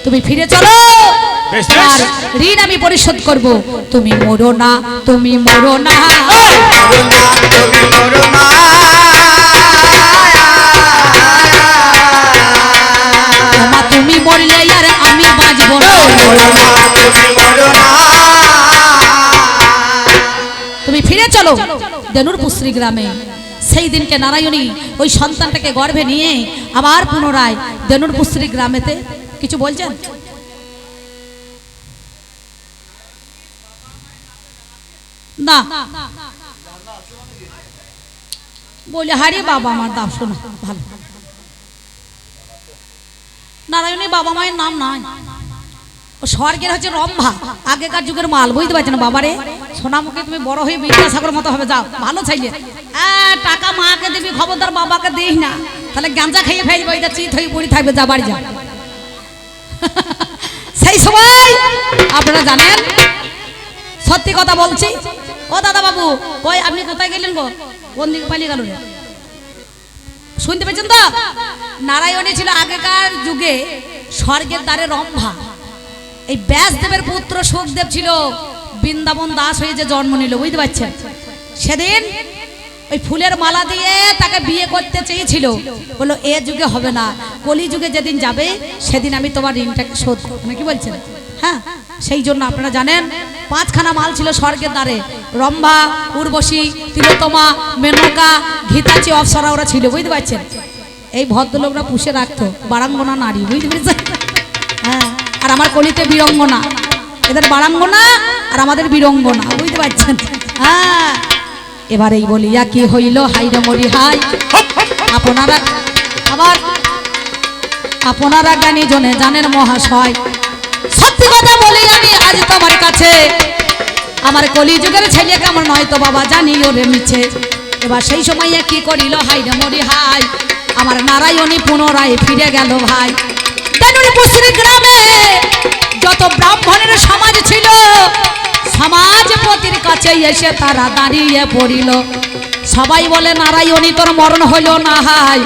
তুমি ফিরে চলো, বেশ, বেশ। আর ঋণ আমি পরিশোধ করব, তুমি মরো না, তুমি মরো না, করুণা তুমি করুণা, মা তুমি মরলে আর আমি বাঁচব না, করুণা তুমি করুণা, তুমি ফিরে চলো দেনুর পুশ্রী গ্রামে। সেই দিনকে নারায়ণী ওই সন্তানটাকে গর্ভে নিয়ে আবার পুনরায় দেনুর পুশ্রী গ্রামেতে, কিছু বলছেন? না বলে হারি বাবা আমার দাও শোনো ভালো, নারায়ণী বাবা মায়ের নাম নাই, ও স্বর্গের হচ্ছে রম্ভা, আগেকার যুগের মাল, বুঝতে পারছি না বাবারে, সোনামুখী তুমি বড় হয়ে বিদ্যাসাগর মতো হবে, যাও ভালো চাইলে, টাকা মাকে দিবি খবরদার বাবাকে দিস না, তাহলে গাঁজা খেয়ে ফেলবে, ওইটা চিত হয়ে পড়ে থাকবে, যা বাড়ি যা। সেই সময় আপনারা জানেন সত্যি কথা বলছি, ও দাদা বাবু কই আপনি কোথায় গেলেন গো, কোন দিকে পালিয়ে গেল রে, শুনতে পেয়েছেন তো? নারায়ণী ছিল আগেকার যুগে স্বর্গের দ্বারে রম্ভা, এই ব্যাসদেবের পুত্র সুখদেব ছিল বৃন্দাবন দাস হয়ে যে জন্ম নিল, বুঝতে পারছেন? সেদিন ওই ফুলের মালা দিয়ে তাকে বিয়ে করতে চেয়েছিল, বললো এ যুগে হবে না, কলি যুগে যেদিন যাবে সেদিন আমি তোমার ঋণটাকে শোধ করবো, কি বলছেন? হ্যাঁ সেই জন্য আপনারা জানেন পাঁচখানা মাল ছিল স্বর্গের দ্বারে, রম্ভা, উর্বশী, তিলোত্তমা, মেনকা, ঘিতাচি, অপ্সরা ওরা ছিল, বুঝতে পারছেন? এই ভদ্রলোকরা পুষে রাখতো বারাঙ্গনা নারী, বুঝতে পেরেছেন? হ্যাঁ, আর আমার কলিতে বীরঙ্গনা, এদের বারাঙ্গনা আর আমাদের বীরঙ্গনা, বুঝতে পারছেন? হ্যাঁ, এবারেই বলিয়া কি হইল, হাইরে মরি হাই। আপনারা আবার আপনারা জ্ঞানী জনে জানেন মহাশয়, সত্যি কথা বলি আমি আজ তোমার কাছে, আমার কলিযুগের ছেলে কেমন নয় তো বাবা জানি ওরে মিছে। এবার সেই সময় কি করিল, হাইরে মরি হাই, আমার নারায়ণী পুনরায় ফিরে গেল ভাই। তেনুরিপুশ্রী গ্রামে যত ব্রাহ্মণের সমাজ ছিল, সমাজপতির কাছে এসে তারা দাঁড়িয়ে পড়িল। সবাই বলে, নারায়ণী তোর মরণ হইল না হাই,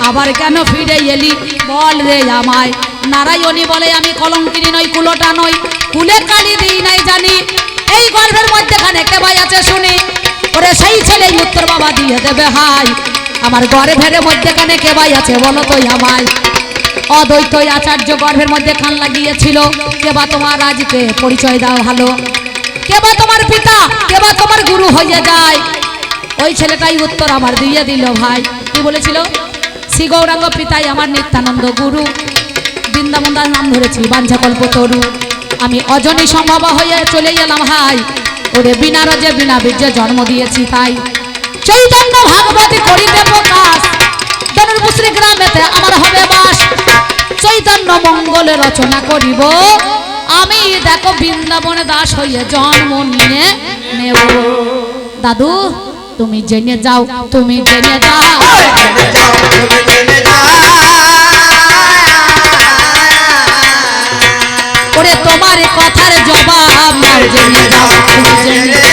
আবার কেন ফিরে এলি বল রে আমায়। নারায়ণী বলে, আমি কলঙ্কিনী নই, কুলোটা নই, কুলে কালি দিই নাই জানি, এই গর্ভের মধ্যেখানে কে ভাই আছে শুনি, ওরে সেই ছেলে উত্তর বাবা দিয়ে দেবে হাই, আমার গর্ভের মধ্যেখানে কে ভাই আছে বলো তো আমায়। অদ্বৈত আচার্য গর্ভের মধ্যে কান লাগিয়েছিল, কে বা তোমার আজকে পরিচয় দাও ভালো, কে বা তোমার পিতা, কে বা তোমার গুরু হয়ে যায়। ওই ছেলেটাই উত্তর আমার দিয়ে দিল ভাই। কি বলেছিল? শ্রী গৌরাঙ্গ পিতাই আমার নিত্যানন্দ গুরু, বৃন্দাবন দাস নাম ধরেছি বাঞ্ছা কল্পতরু, আমি অজনী সম্ভব হয়ে চলে এলাম ভাই, ওরে বিনা রজে বিনা বীর্যে জন্ম দিয়েছি তাই। চৈতন্য ভাগবতী করিতে প্রকাশ, ধনুর্পুশ্রী গ্রামেতে আমার হবে বাস, চৈতন্য মঙ্গলে রচনা করিব, আমি দেখো বৃন্দাবনে দাস হয়ে জন্ম নিয়ে নেব। দাদু তুমি জেনে যাও, তুমি জেনে যাও, ওরে তোমার কথার জবাব নাও, জেনে যাও, তুমি জেনে।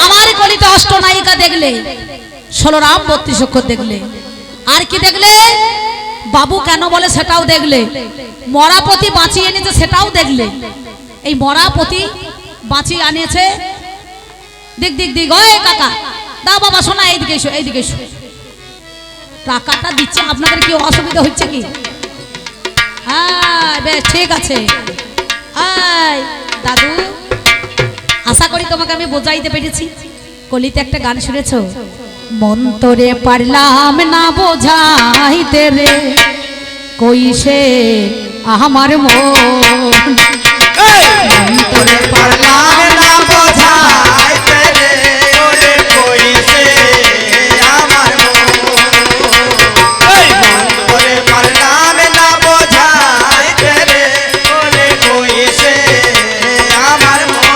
আমার কলিতে অষ্টনায়িকা দেখলে, 16 রাম 32 অক্ষর দেখলে, আর কি দেখলে? বাবু কেন বলে সেটাও দেখলে, মরাপতি বাঁচিয়ে এনেছে সেটাও দেখলে। এই মরাপতি বাঁচিয়ে আনিয়েছে, দিক দিক দিক, ওই কাকা দাও বাবা শোনা, এইদিকে এসো, এইদিকে এসো, টাকাটা দিচ্ছে, আপনাদের কি অসুবিধা হচ্ছে কি? হ্যাঁ বেশ ঠিক আছে। দাদু আশা করি তোমাকে আমি বোঝাইতে পেরেছি। কলিতে একটা গান শুনেছ, মন তোরে পারলাম না বোঝাইতে রে, কইসে আমার মন, মন তোরে পারলাম না বোঝাইতে রে, ওরে কইসে আমার মন, মন তোরে পারলাম না বোঝাইতে রে, ওরে কইসে আমার মন।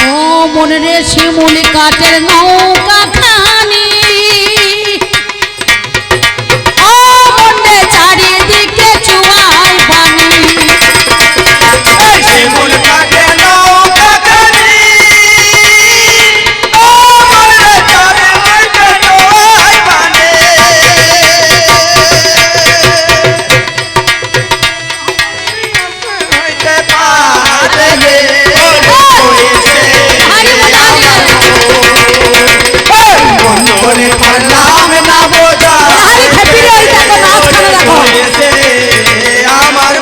ও মন রে শিমুল কাঠের নৌকা খানি, ও মন রে চারিদিকে চুয়াই পানি, শিমুল কাঠের নৌকা খানি, ও মন রে চারিদিকে চুয়াই পানি, হইতে পারে রে, কইছে মনে পারলাম না বোঝা, আমার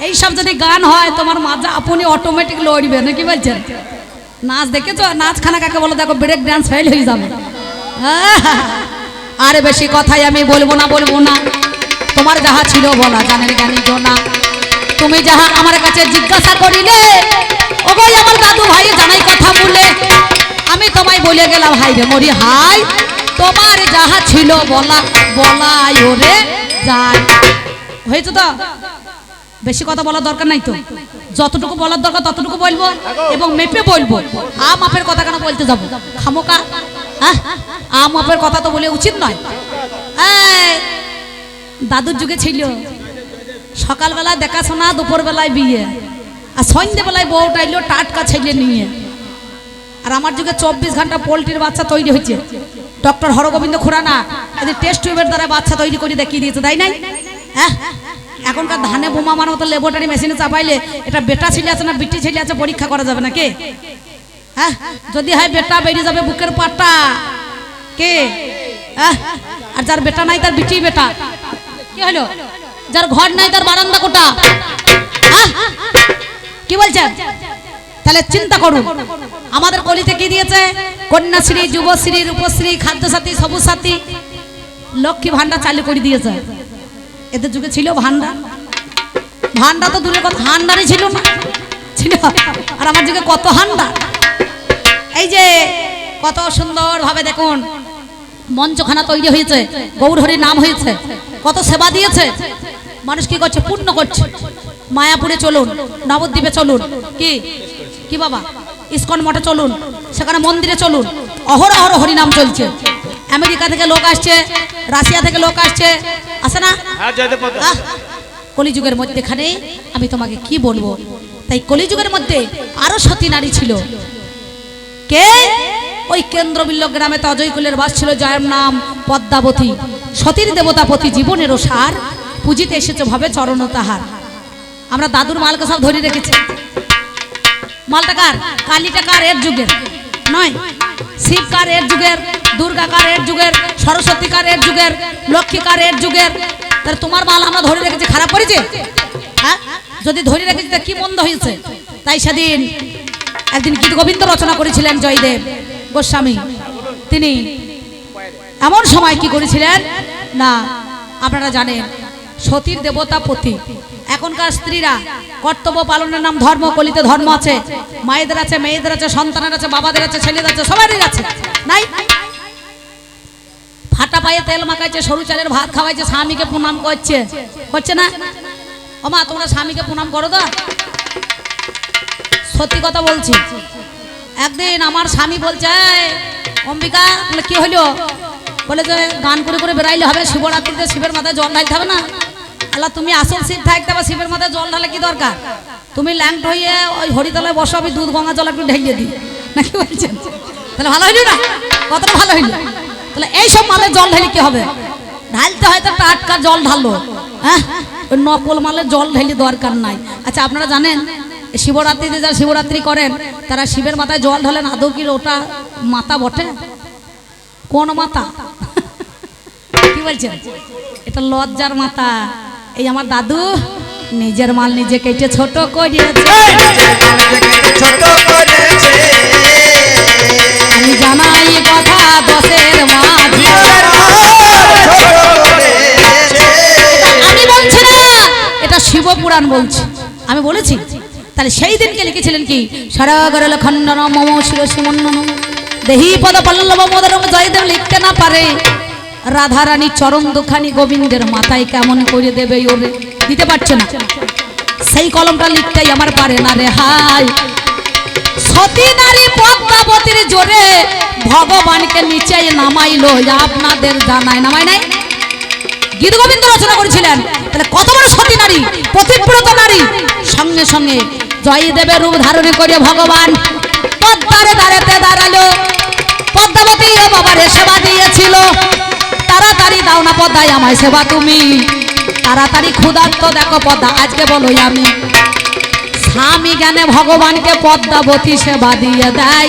এই সব যদি গান হয় তোমার মাজা আপনি অটোমেটিক লড়বে না, কি বলছেন? নাচ দেখেছো? নাচ খানা কাকে বলো, দেখো ব্রেক ডান্স ফেল হয়ে যাবে। আরে বেশি কথাই আমি বলবো না, বলবো না, তোমার যাহা ছিল বলা জানের জ্ঞানী জোনা, তুমি যাহা আমার কাছে জিজ্ঞাসা করিলে, ওগোই আমার দাদু ভাই জানাই কথা বলে, আমি তোমায় বলে গেলাম হাই রে মরি হাই, তোমার যাহা ছিল বলা বলাই ওরে যাই। হয়েছে তো? বেশি কথা বলার দরকার নাই তো, যতটুকু বলার দরকার ততটুকু বলবো এবং মেপে বলবো। আ মাপের কথা কেন বলতে যাবো খামোকা? হ্যাঁ, আ মাপের কথা তো বলে উচিত নয়। দাদুর যুগে ছিল সকালবেলা দেখাশোনা, দুপুরবেলায় বিয়ে, আর সন্ধ্যেবেলায় বউটা এলো টাটকা ছেলে নিয়ে। আর আমার যুগে 24 ঘন্টা পোল্ট্রির বাচ্চা তৈরি হয়েছে। ডক্টর হরগোবিন্দ খুরানা এদের টেস্ট টিউবের দ্বারা বাচ্চা তৈরি করে দেখিয়ে দিয়েছে, তাই নাই? হ্যাঁ, এখনকার ধানে বোমা মারার মতো ল্যাবরেটরি মেশিনে চাপাইলে এটা বেটা ছেলে আছে না বিটি ছেলে আছে পরীক্ষা করা যাবে না কে? হ্যাঁ, যদি হয় বেটা বেরিয়ে যাবে বুকের পাটা কে? আর যার বেটা নাই তার বিটি বেটা। কি হলো? যার ঘর নাই তার বারান্দা কোটা। কি বলছেন? তাহলে চিন্তা করুন, আমাদের কলিতে কি দিয়েছে? কন্যাশ্রী, যুবশ্রী, রূপশ্রী, খাদ্যসাথী, সবুজ সাথী, লক্ষ্মী ভান্ডার চালু করে দিয়েছে। এদের যুগে ছিল ভান্ডার? ভান্ডার তো দূরের কথা, হান্ডারই ছিল না, ছিল। আর আমার যুগে কত হান্ডার। এই যে কত সুন্দর ভাবে দেখুন মঞ্চখানা তৈরি হয়েছে, গৌরহরির নাম হয়েছে, কত সেবা দিয়েছে। মানুষ কি করছে? পূর্ণ করছে। মায়াপুরে চলুন, নবদ্বীপে চলুন, কি কি বাবা, ইসকন মঠে চলুন, সেখানে মন্দিরে চলুন, অহরহ হরিনাম চলছে। আমেরিকা থেকে লোক আসছে, রাশিয়া থেকে লোক আসছে, আসে না? কলিযুগের মধ্যেখানে আমি তোমাকে কি বলবো। তাই কলিযুগের মধ্যে আরো সতী নারী ছিল। কে? ওই কেন্দ্রবিল্ল গ্রামে অজয়কুলের বাস ছিল, জয়ের নাম পদ্মাবতী। সতীর দেবতা প্রতি জীবনেরও সার, পুজিতে এসেছে ভাবে চরণ তাহার। আমরা দাদুর মালকে সব ধরে রেখেছি। মালটা কার? কালীটা কার? এর যুগের নয়। শিব কার? এর যুগের। দুর্গা কার? এর যুগের। সরস্বতী কার? এর যুগের। লক্ষ্মী কার? এর যুগের। তাহলে তোমার মাল আমরা ধরে রেখেছি, খারাপ করেছে? হ্যাঁ, যদি ধরে রেখেছি তা কি মন্দ হয়েছে? তাই সেদিন একদিন গীত গোবিন্দ রচনা করেছিলেন জয়দেব গোস্বামী। তিনি এমন সময় কি করেছিলেন না, আপনারা জানেন সতীর দেবতা পতি। এখনকার স্ত্রীরা কর্তব্য পালনের নাম ধর্ম, কলিতে ধর্ম আছে, মায়েদের আছে, মেয়েদের আছে, সন্তানের আছে, বাবাদের আছে, ছেলেদের আছে, সবারই আছে। নাই ফাটা পায়ে তেল মাখাইছে, সরু চালের ভাত খাওয়াইছে, স্বামীকে প্রণাম করছে, করছে না? ও মা, তোমরা স্বামীকে প্রণাম করো তো? সত্যি কথা বলছি। একদিন আমার স্বামী বলছে, অম্বিকা, বলে কি হইলো? বলে যে গান করে করে বেড়াইলে হবে, শিবরাত্রিতে শিবের মাথায় জল ঢালতে হবে না? আল্লাহ, তুমি আসল শিব থাকতে হবে, শিবের মাথায় জল ঢালে কি দরকার? তুমি ল্যাংট হইয়ে ওই হরিতলায় বসো, আমি দুধ গঙ্গা জল একটু ঢেলিয়ে দিই, নাকি বলছেন? তাহলে ভালো হইল না? কতটা ভালো হইল? তাহলে এইসব মালের জল ঢালি কি হবে? ঢালতে হয়তো টাটকা জল ঢালো, হ্যাঁ, ওই নকল মালের জল ঢালি দরকার নাই। আচ্ছা, আপনারা জানেন শিবরাত্রিতে যারা শিবরাত্রি করেন তারা শিবের মাথায় জল ঢালেন, আদৌ কি ওটা মাথা বটে? কোন মাথা? কি বলছেন? এটা লজ্জার মাথা। এই আমার দাদু নিজের মাল নিজে কেটে ছোট করেছে, আমি জানাই কথা দশের মাঝে। আমি বলছি না, এটা শিবপুরাণ বলছি, আমি বলেছি। তাহলে সেই দিনকে লিখেছিলেন কি, সারাগরল খণ্ডন মম শিরসিমন্নন দেহি পদ পল্লব মদরম জয়দেব লিখতে না পারে। রাধারানী চরণ দুখানি গোবিন্দের মাথায় কেমন করে দেবে ওরে, দিতে পারছে না। সেই কলমটা লিখতেই আমার পারে না রে হাই। সতী নারী পদ্মাবতীর জোরে ভগবানকে নিচে নামাইলো, আপনাদের জানায় নামাই নাই? গীত গোবিন্দ রচনা করেছিলেন। তাহলে কত বড় সতী নারী, পতিব্রত নারী। সঙ্গে সঙ্গে জয়দেবের রূপ ধারণ করে ভগবান পদ্মার দ্বারেতে দাঁড়ালো। পদ্মাবতী ও বাবারে সেবা দিয়েছিল, তাড়াতাড়ি দাও না পদ্মায় আমায় সেবা তুমি, তাড়াতাড়ি ক্ষুধার্ত দেখো পদ্মা আজকে বলোই আমি। স্বামী জ্ঞানে ভগবানকে পদ্মাবতী সেবা দিয়ে দেয়,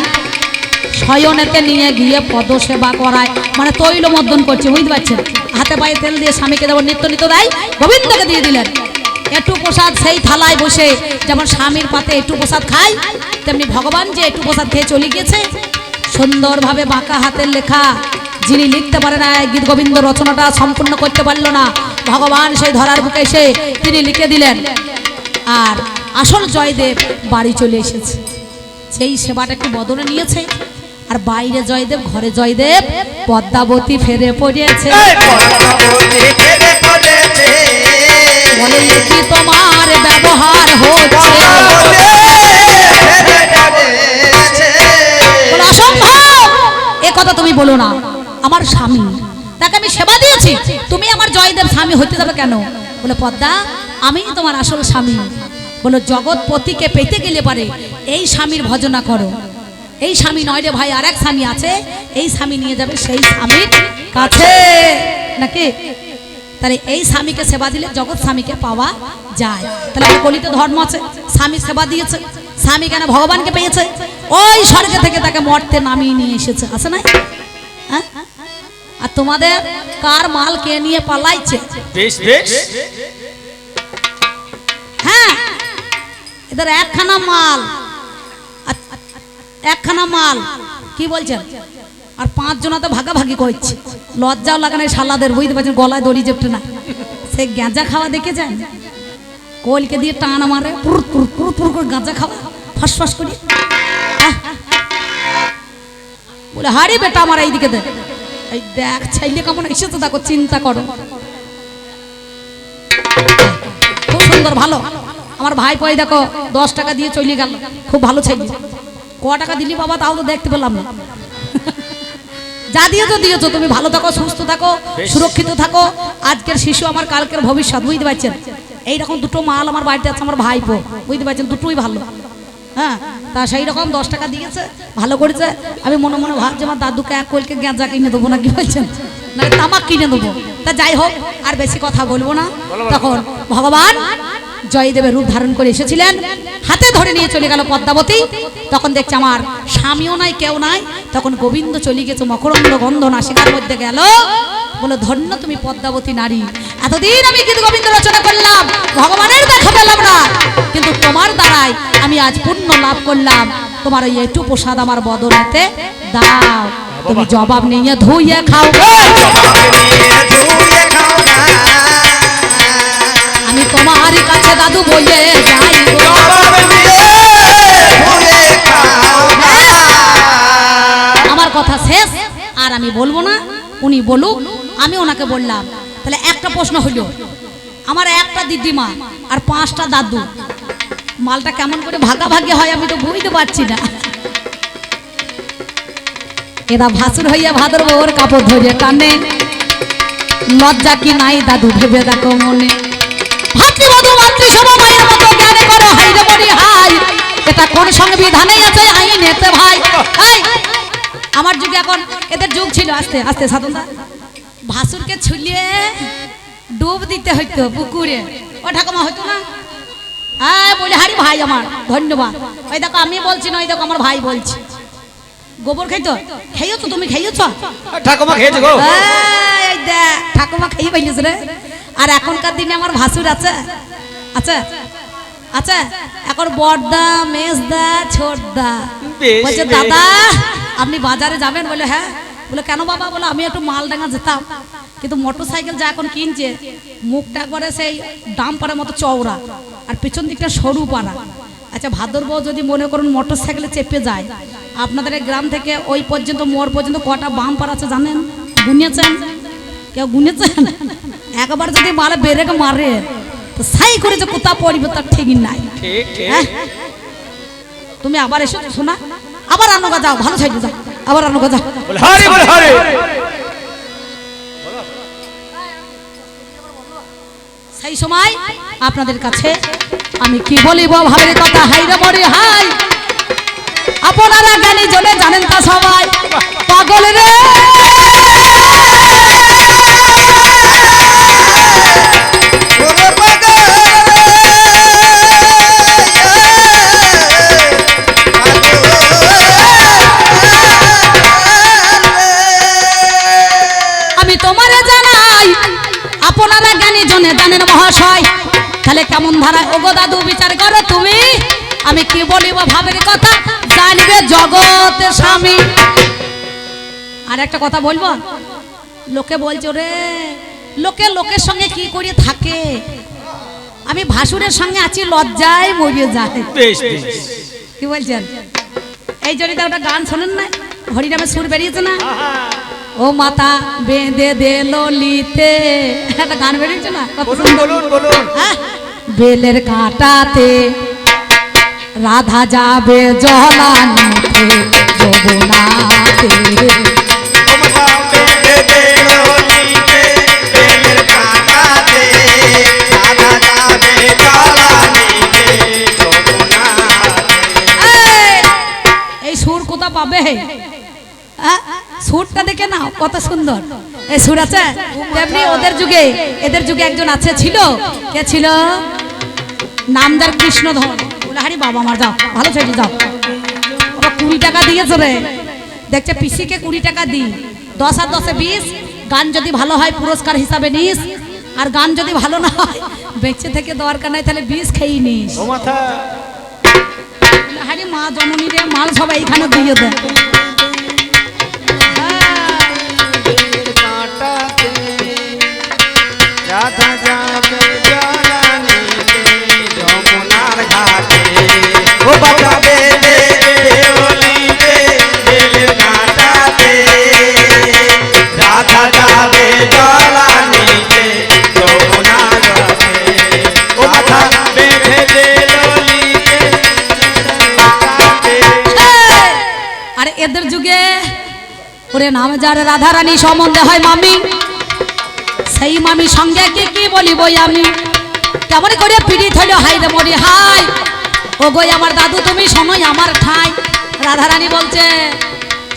শয়নেতে নিয়ে গিয়ে পদ সেবা করায়, মানে তৈল মর্দন করছে, বুঝতে পারছেন? হাতে পায়ে তেল দিয়ে স্বামীকে যেমন নিত্য নিত্য দেয়, গোবিন্দকে দিয়ে দিলেন একটু প্রসাদ। সেই থালায় বসে যেমন স্বামীর পাতে একটু প্রসাদ খায়, তেমনি ভগবান যে একটু প্রসাদ খেয়ে চলে গিয়েছে। সুন্দরভাবে বাঁকা হাতের লেখা, যিনি লিখতে পারে না, গীত গোবিন্দ রচনাটা সম্পূর্ণ করতে পারল না, ভগবান সেই ধরার বুকে এসে তিনি লিখে দিলেন। আর আসল জয়দেব বাড়ি চলে এসেছে, সেই সেবাটা একটু বদলে নিয়েছে। আর বাইরে জয়দেব, ঘরে জয়দেব, পদ্মাবতী ফেরে পড়েছে। বলে কি তোমার ব্যবহার হচ্ছে? অসম্ভব, এ কথা তুমি বলো না। আমার স্বামী, তাকে আমি সেবা দিয়েছি, তুমি আমার জয়দেব স্বামী হইতে যাবে কেন? বলে পদ্মা, আমি তোমার আসল স্বামী। বলো জগৎপতিকে পেতে গেলে পারে এই স্বামীর ভজনা করো। এই স্বামী নয় রে ভাই, আর এক স্বামী আছে, এই স্বামী নিয়ে যাবে সেই স্বামীর কাছে, নাকি? তাহলে এই স্বামীকে সেবা দিলে জগৎ স্বামীকে পাওয়া যায়। তাহলে আমার কলিতে ধর্ম আছে, স্বামী সেবা দিয়েছে, স্বামী কেন ভগবানকে পেয়েছে, ওই স্বর্গ থেকে তাকে মর্তে নামিয়ে নিয়ে এসেছে, আছে না? হ্যাঁ, আর তোমাদের কার মাল কে নিয়ে পালাইছে? বেশ বেশ, এদের একখানা মাল একখানা মাল কি বলছেন আর 5 জনা তো ভাগাভাগি করছে লজ্জাও লাগানো শালাদের বুঝতে পারছেন গলায় দড়ি চেপটে না সে গাঁজা খাওয়া দেখে যান কোলকে দিয়ে টান মারে পুর পুর পুর পুর করে গাঁজা খাওয়া ফাঁস ফাঁস করি বলে হারি বেটা আমার এইদিকে দে এই দেখ ছেলে কেমন এসেছে দেখো চিন্তা করো খুব সুন্দর ভালো আমার ভাই পয় দেখো 10 টাকা দিয়ে চলে গেল খুব ভালো ছেলে ক টাকা দিলি বাবা তাও তো দেখতে পেলাম না যা দিয়েছো তুমি ভালো থাকো সুস্থ থাকো সুরক্ষিত থাকো আজকের শিশু আমার কালকের ভবিষ্যৎ বুঝতে পারছেন এইরকম দুটো মাল আমার বাড়িতে আছে আমার ভাইপো বুঝতে পারছেন দুটোই ভালো হ্যাঁ তা সেই রকম 10 টাকা দিয়েছে ভালো করেছে আমি মনে মনে ভাবছি আমার দাদুকে এক কোলকে গাঁজা কিনে দেবো না কি বলছেন না তামাক কিনে দেবো তা যাই হোক আর বেশি কথা বলবো না তখন ভগবান জয়দেবের রূপ ধারণ করে এসেছিলেন হাতে ধরে নিয়ে চলে গেল পদ্মাবতী তখন দেখছে আমার স্বামীও নাই কেউ নাই তখন গোবিন্দ চলে গেছে মকরন্দ গন্ধ নাসিকার মধ্যে গেল বলে ধন্য তুমি পদ্মাবতী নারী এতদিন আমি গীত গোবিন্দ রচনা করলাম ভগবানের দেখা পেলাম না কিন্তু তোমার দ্বারাই আমি আজ পুণ্য লাভ করলাম তোমার এই একটু প্রসাদ আমার বদনেতে দাও তুমি জবাব নিয়ে ধুইয়ে খাও আমি তোমার কাছে দাদু বলে যাই আমার কথা শেষ আর আমি বলবো না উনি বলুক আমি ওনাকে বললাম তাহলে একটা প্রশ্ন হলো আমার একটা দিদিমা আর 5টা দাদু মালটা কেমন করে ভাগাভাগি হয় আমি তো বুঝতে পারছি না এরা ভাসুর হইয়া ভাদর বউর কাপড় ধরে টানে লজ্জা কি নাই দাদু ভেবে দেখো মনে ভাতৃবধূ মাতৃসভা মায়ের মতো জ্ঞানে করো হাইরে মরি হাই এটা কোন সংবিধানে আছে আইনেতে ভাই আমার যুগে এখন এদের যুগ ছিল আস্তে আস্তে সাধনা ভাসুরকে ছুলিয়ে ডুব দিতে হইতো পুকুরে ও ঠাকুমা হইতো না হ্যাঁ বলে হারি ভাই আমার ধন্যবাদ ওই দেখো আমি বলছি না ওই দেখো আমার ভাই বলছি গোবর খাইতো খাইছো তুমি খাইছো ঠাকুমা খেয়েছে গো এই দেখ ঠাকুমা খাই পাইলিস রে আর এখনকার দিনে আমার ভাসুর আছে আচ্ছা আচ্ছা এখন বড়দা মেজদা ছোটদা বলছে দাদা আপনি বাজারে যাবেন বলে হ্যাঁ বলে কেন বাবা বলে আমি একটু মালডাঙ্গা যেতাম কিন্তু মোটরসাইকেল যা এখন কিনছে মুখটা একবারে সেই ডাম পাড়ার মতো চওড়া আর পিছন দিকটা সরু পাড়া আচ্ছা ভাদর বউ যদি মনে করুন মোটরসাইকেলে চেপে যায় আপনাদের এই গ্রাম থেকে ওই পর্যন্ত মোড় পর্যন্ত কটা বাম পাড়া আছে জানেন গুনিয়েছেন কেউ গুনিয়েছেন একবার যদি মারে বেরেক মারে তো সাই করে যে কোথা পড়িবে তার ঠিক নাই তুমি আবার এসো শোনা আবার রান্না যাও ভালো সাইডে যাও আবার রান্না যাও হরি বল হরি সেই সময় আপনাদের কাছে আমি কি বলিব ভাবের কথা হাইরে মরি হাই আপনারা জ্ঞানী জনে জানেন তা সবাই পাগল রে আমি তোমারে জানাই আপনারা জ্ঞানী জনে জানেন মহাশয় তাহলে কেমন ধারায় ওগো দাদু বিচার করো তুমি আমি কি বলিব ভাবের কথা জানবে জগতের স্বামী আর একটা কথা বলবো লোকে বলছো রে লোকে লোকের সঙ্গে কি করে থাকে আমি ভাসুরের সঙ্গে আছি লজ্জায় মরিয়ে যায় কি বলছেন এই জন্য ওটা গান শোনেন না হরিনামে সুর বেরিয়েছে না ও মাতা বেঁধে দে ললিতে একটা গান বেরিয়েছে না বলুন বলুন বেলের কাঁটাতে রাধা যাবে জলানিতে যমুনাতে এই সুর কোথা পাবে সুরটা দেখে না কত সুন্দর এই সুর আছে তেমনি এদের যুগে একজন আছে ছিল কে ছিল নামদার কৃষ্ণধর বলে হারি বাবা আমার যাও ভালো ছেড়ে যাও 20 টাকা দিয়েছে রে দেখছে পিসিকে 20 টাকা দি 10 আর 10 20 গান যদি ভালো হয় পুরস্কার হিসাবে নিস আর গান যদি ভালো না হয় বেঁচে থেকে দরকার নাই তাহলে 20 খেয়ে নিস হারি মা জননী রে, মাল সবাই এখানে দিয়ে দেয়। কাঁটাতে রাধা যাবে জলানিতে যমুনার ঘাটে ও বাঁচাবে দেওলিতে বেলের কাঁটাতে রাধা যাবে জলানিতে যমুনার ঘাটে ও মাথা বেঁধে দেওলিতে কাঁটাতে। আর এদের যুগে ওরে নাম যার রাধা রানী সম্বন্ধে হয় মামি, সেই মামি সঙ্গে কি বলিব আমি, কেমন করে পীড়িত হইল হাই রে মরি হাই, ও গো আমার দাদু তুমি শোনোই আমার ঠাই। রাধা রানী বলছে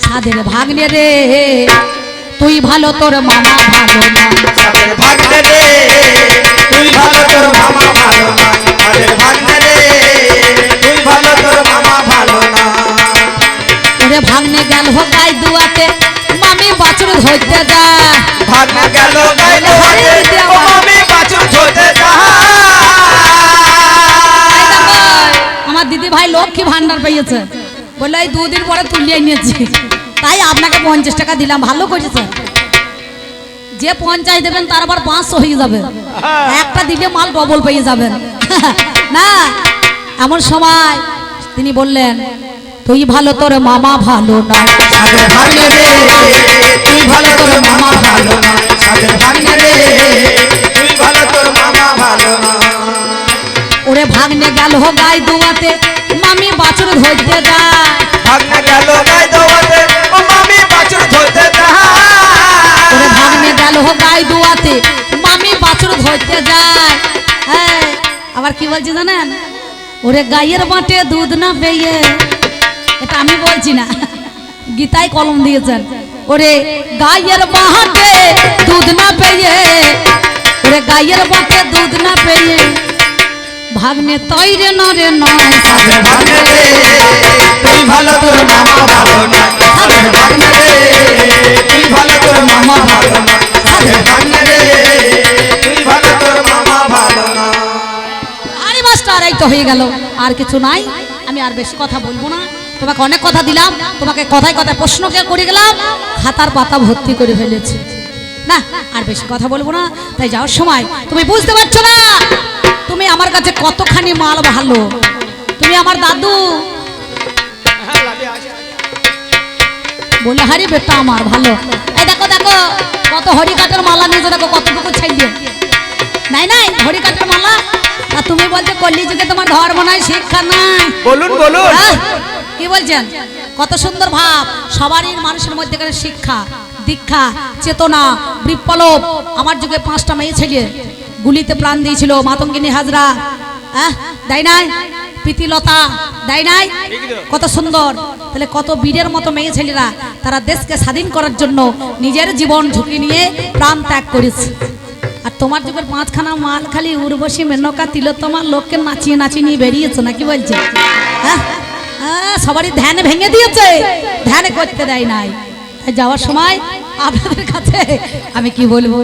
সাদের ভাগ্নে রে তুই ভালো তোর মামা ভালো না, সাদের ভাগ্নে রে তুই ভালো তোর মামা ভালো না, সাদের ভাগ্নে রে তুই ভালো তোর মামা ভালো না। ওরে ভাগ্নে গেল গাই দুয়াতে মামি বাছুর ধরতে যায়, ভাগ্নে গেল গাই দুয়াতে ও মামি বাছুর ধরতে যায়। আমার দিদি ভাই লক্ষ্মী ভান্ডার পেয়েছে বলে এই দুদিন পরে তুলিয়ে নিয়েছি, তাই আপনাকে 50 টাকা দিলাম, ভালো করেছে। যে 50 দেবেন তার আবার 500 হয়ে যাবে, একটা দিলে মাল ডবল পেয়ে যাবেন না। এমন সময় তিনি বললেন তুই ভালো তোর মামা ভালো না, সাদের ভাগ্নে রে তুই ভালো তোর মামা ভালো না, সাদের ভাগ্নে রে তুই ভালো তোর মামা ভালো না। ওরে ভাগ্নে গেল গাই দুয়াতে মামি বাছুর ধরতে যায়, ভাগ্নে গেল গাই দুয়াতে ও মামি বাছুর ধরতে যায়। ওরে ভাগ্নে গেল গাই দুয়াতে মামি বাছুর ধরতে যায়। হ্যাঁ আবার কি বলছি জানেন, ওরে গাইয়ের বাটে দুধ না পেয়ে, এটা আমি বলছি না, গীতায় কলম দিয়েছেন। ওরে গাইয়ের বাটে দুধ না পেয়ে, ওরে গাইয়ের বাটে দুধ না পেয়ে ভাগ্নে তৈরে নরে নয়, সাদের ভাগ্নে রে তুই ভালো তোর মামা ভালো না, সাদের ভাগ্নে রে তুই ভালো তোর মামা ভালো না, সাদের ভাগ্নে রে তুই ভালো তোর মামা ভালো না। আরে মাস্টার এই তো হয়ে গেল, আর কিছু নাই, আমি আর বেশি কথা বলবো না। তোমাকে অনেক কথা দিলাম, তোমাকে কথায় কথায় প্রশ্ন করে গেলাম, খাতার পাতা ভর্তি করে ফেলেছি না, আর বেশি কথা বলবো না। তাই যাওয়ার সময় তুমি বুঝতে পারছো না তুমি আমার কাছে কতখানি মাল ভালো, তুমি আমার দাদু বলে হারি বেটা আমার ভালো। এই দেখো দেখো কত হরিকাটের মালা নিয়েছে, দেখো কতটুকু ছাইয়ে নাই নাই হরিকাটের মালা। আর তুমি বলছো কলি যুগে তোমার ধর্ম নাই শিক্ষা নাই, বলুন বলুন। কি বলছেন, কত সুন্দর ভাব, সবারই মানুষের মধ্যে শিক্ষা দীক্ষা চেতনা বিপ্লব। আমার যুগে 5টা মেয়ে ছেলে গুলিতে প্রাণ দিয়েছিল, মাতঙ্গিনী হাজরা দেয় নাই, প্রীতিলতা দেয় নাই, কত সুন্দর। তাহলে কত বীরের মতো মেয়ে ছেলেরা তারা দেশকে স্বাধীন করার জন্য নিজের জীবন ঝুঁকি নিয়ে প্রাণ ত্যাগ করেছে। আর তোমার যুগের 5খানা মাল খালি উর্বশী মেনকা তিলোত্তমা লোককে নাচিয়ে নাচিয়ে নিয়ে বেরিয়েছে নাকি বলছে, সবারই ধ্যান ভেঙে দিয়েছে, ধ্যান করতে দেয় নাই। যাওয়ার সময় আপনাদের কাছে আমি কি বলবো।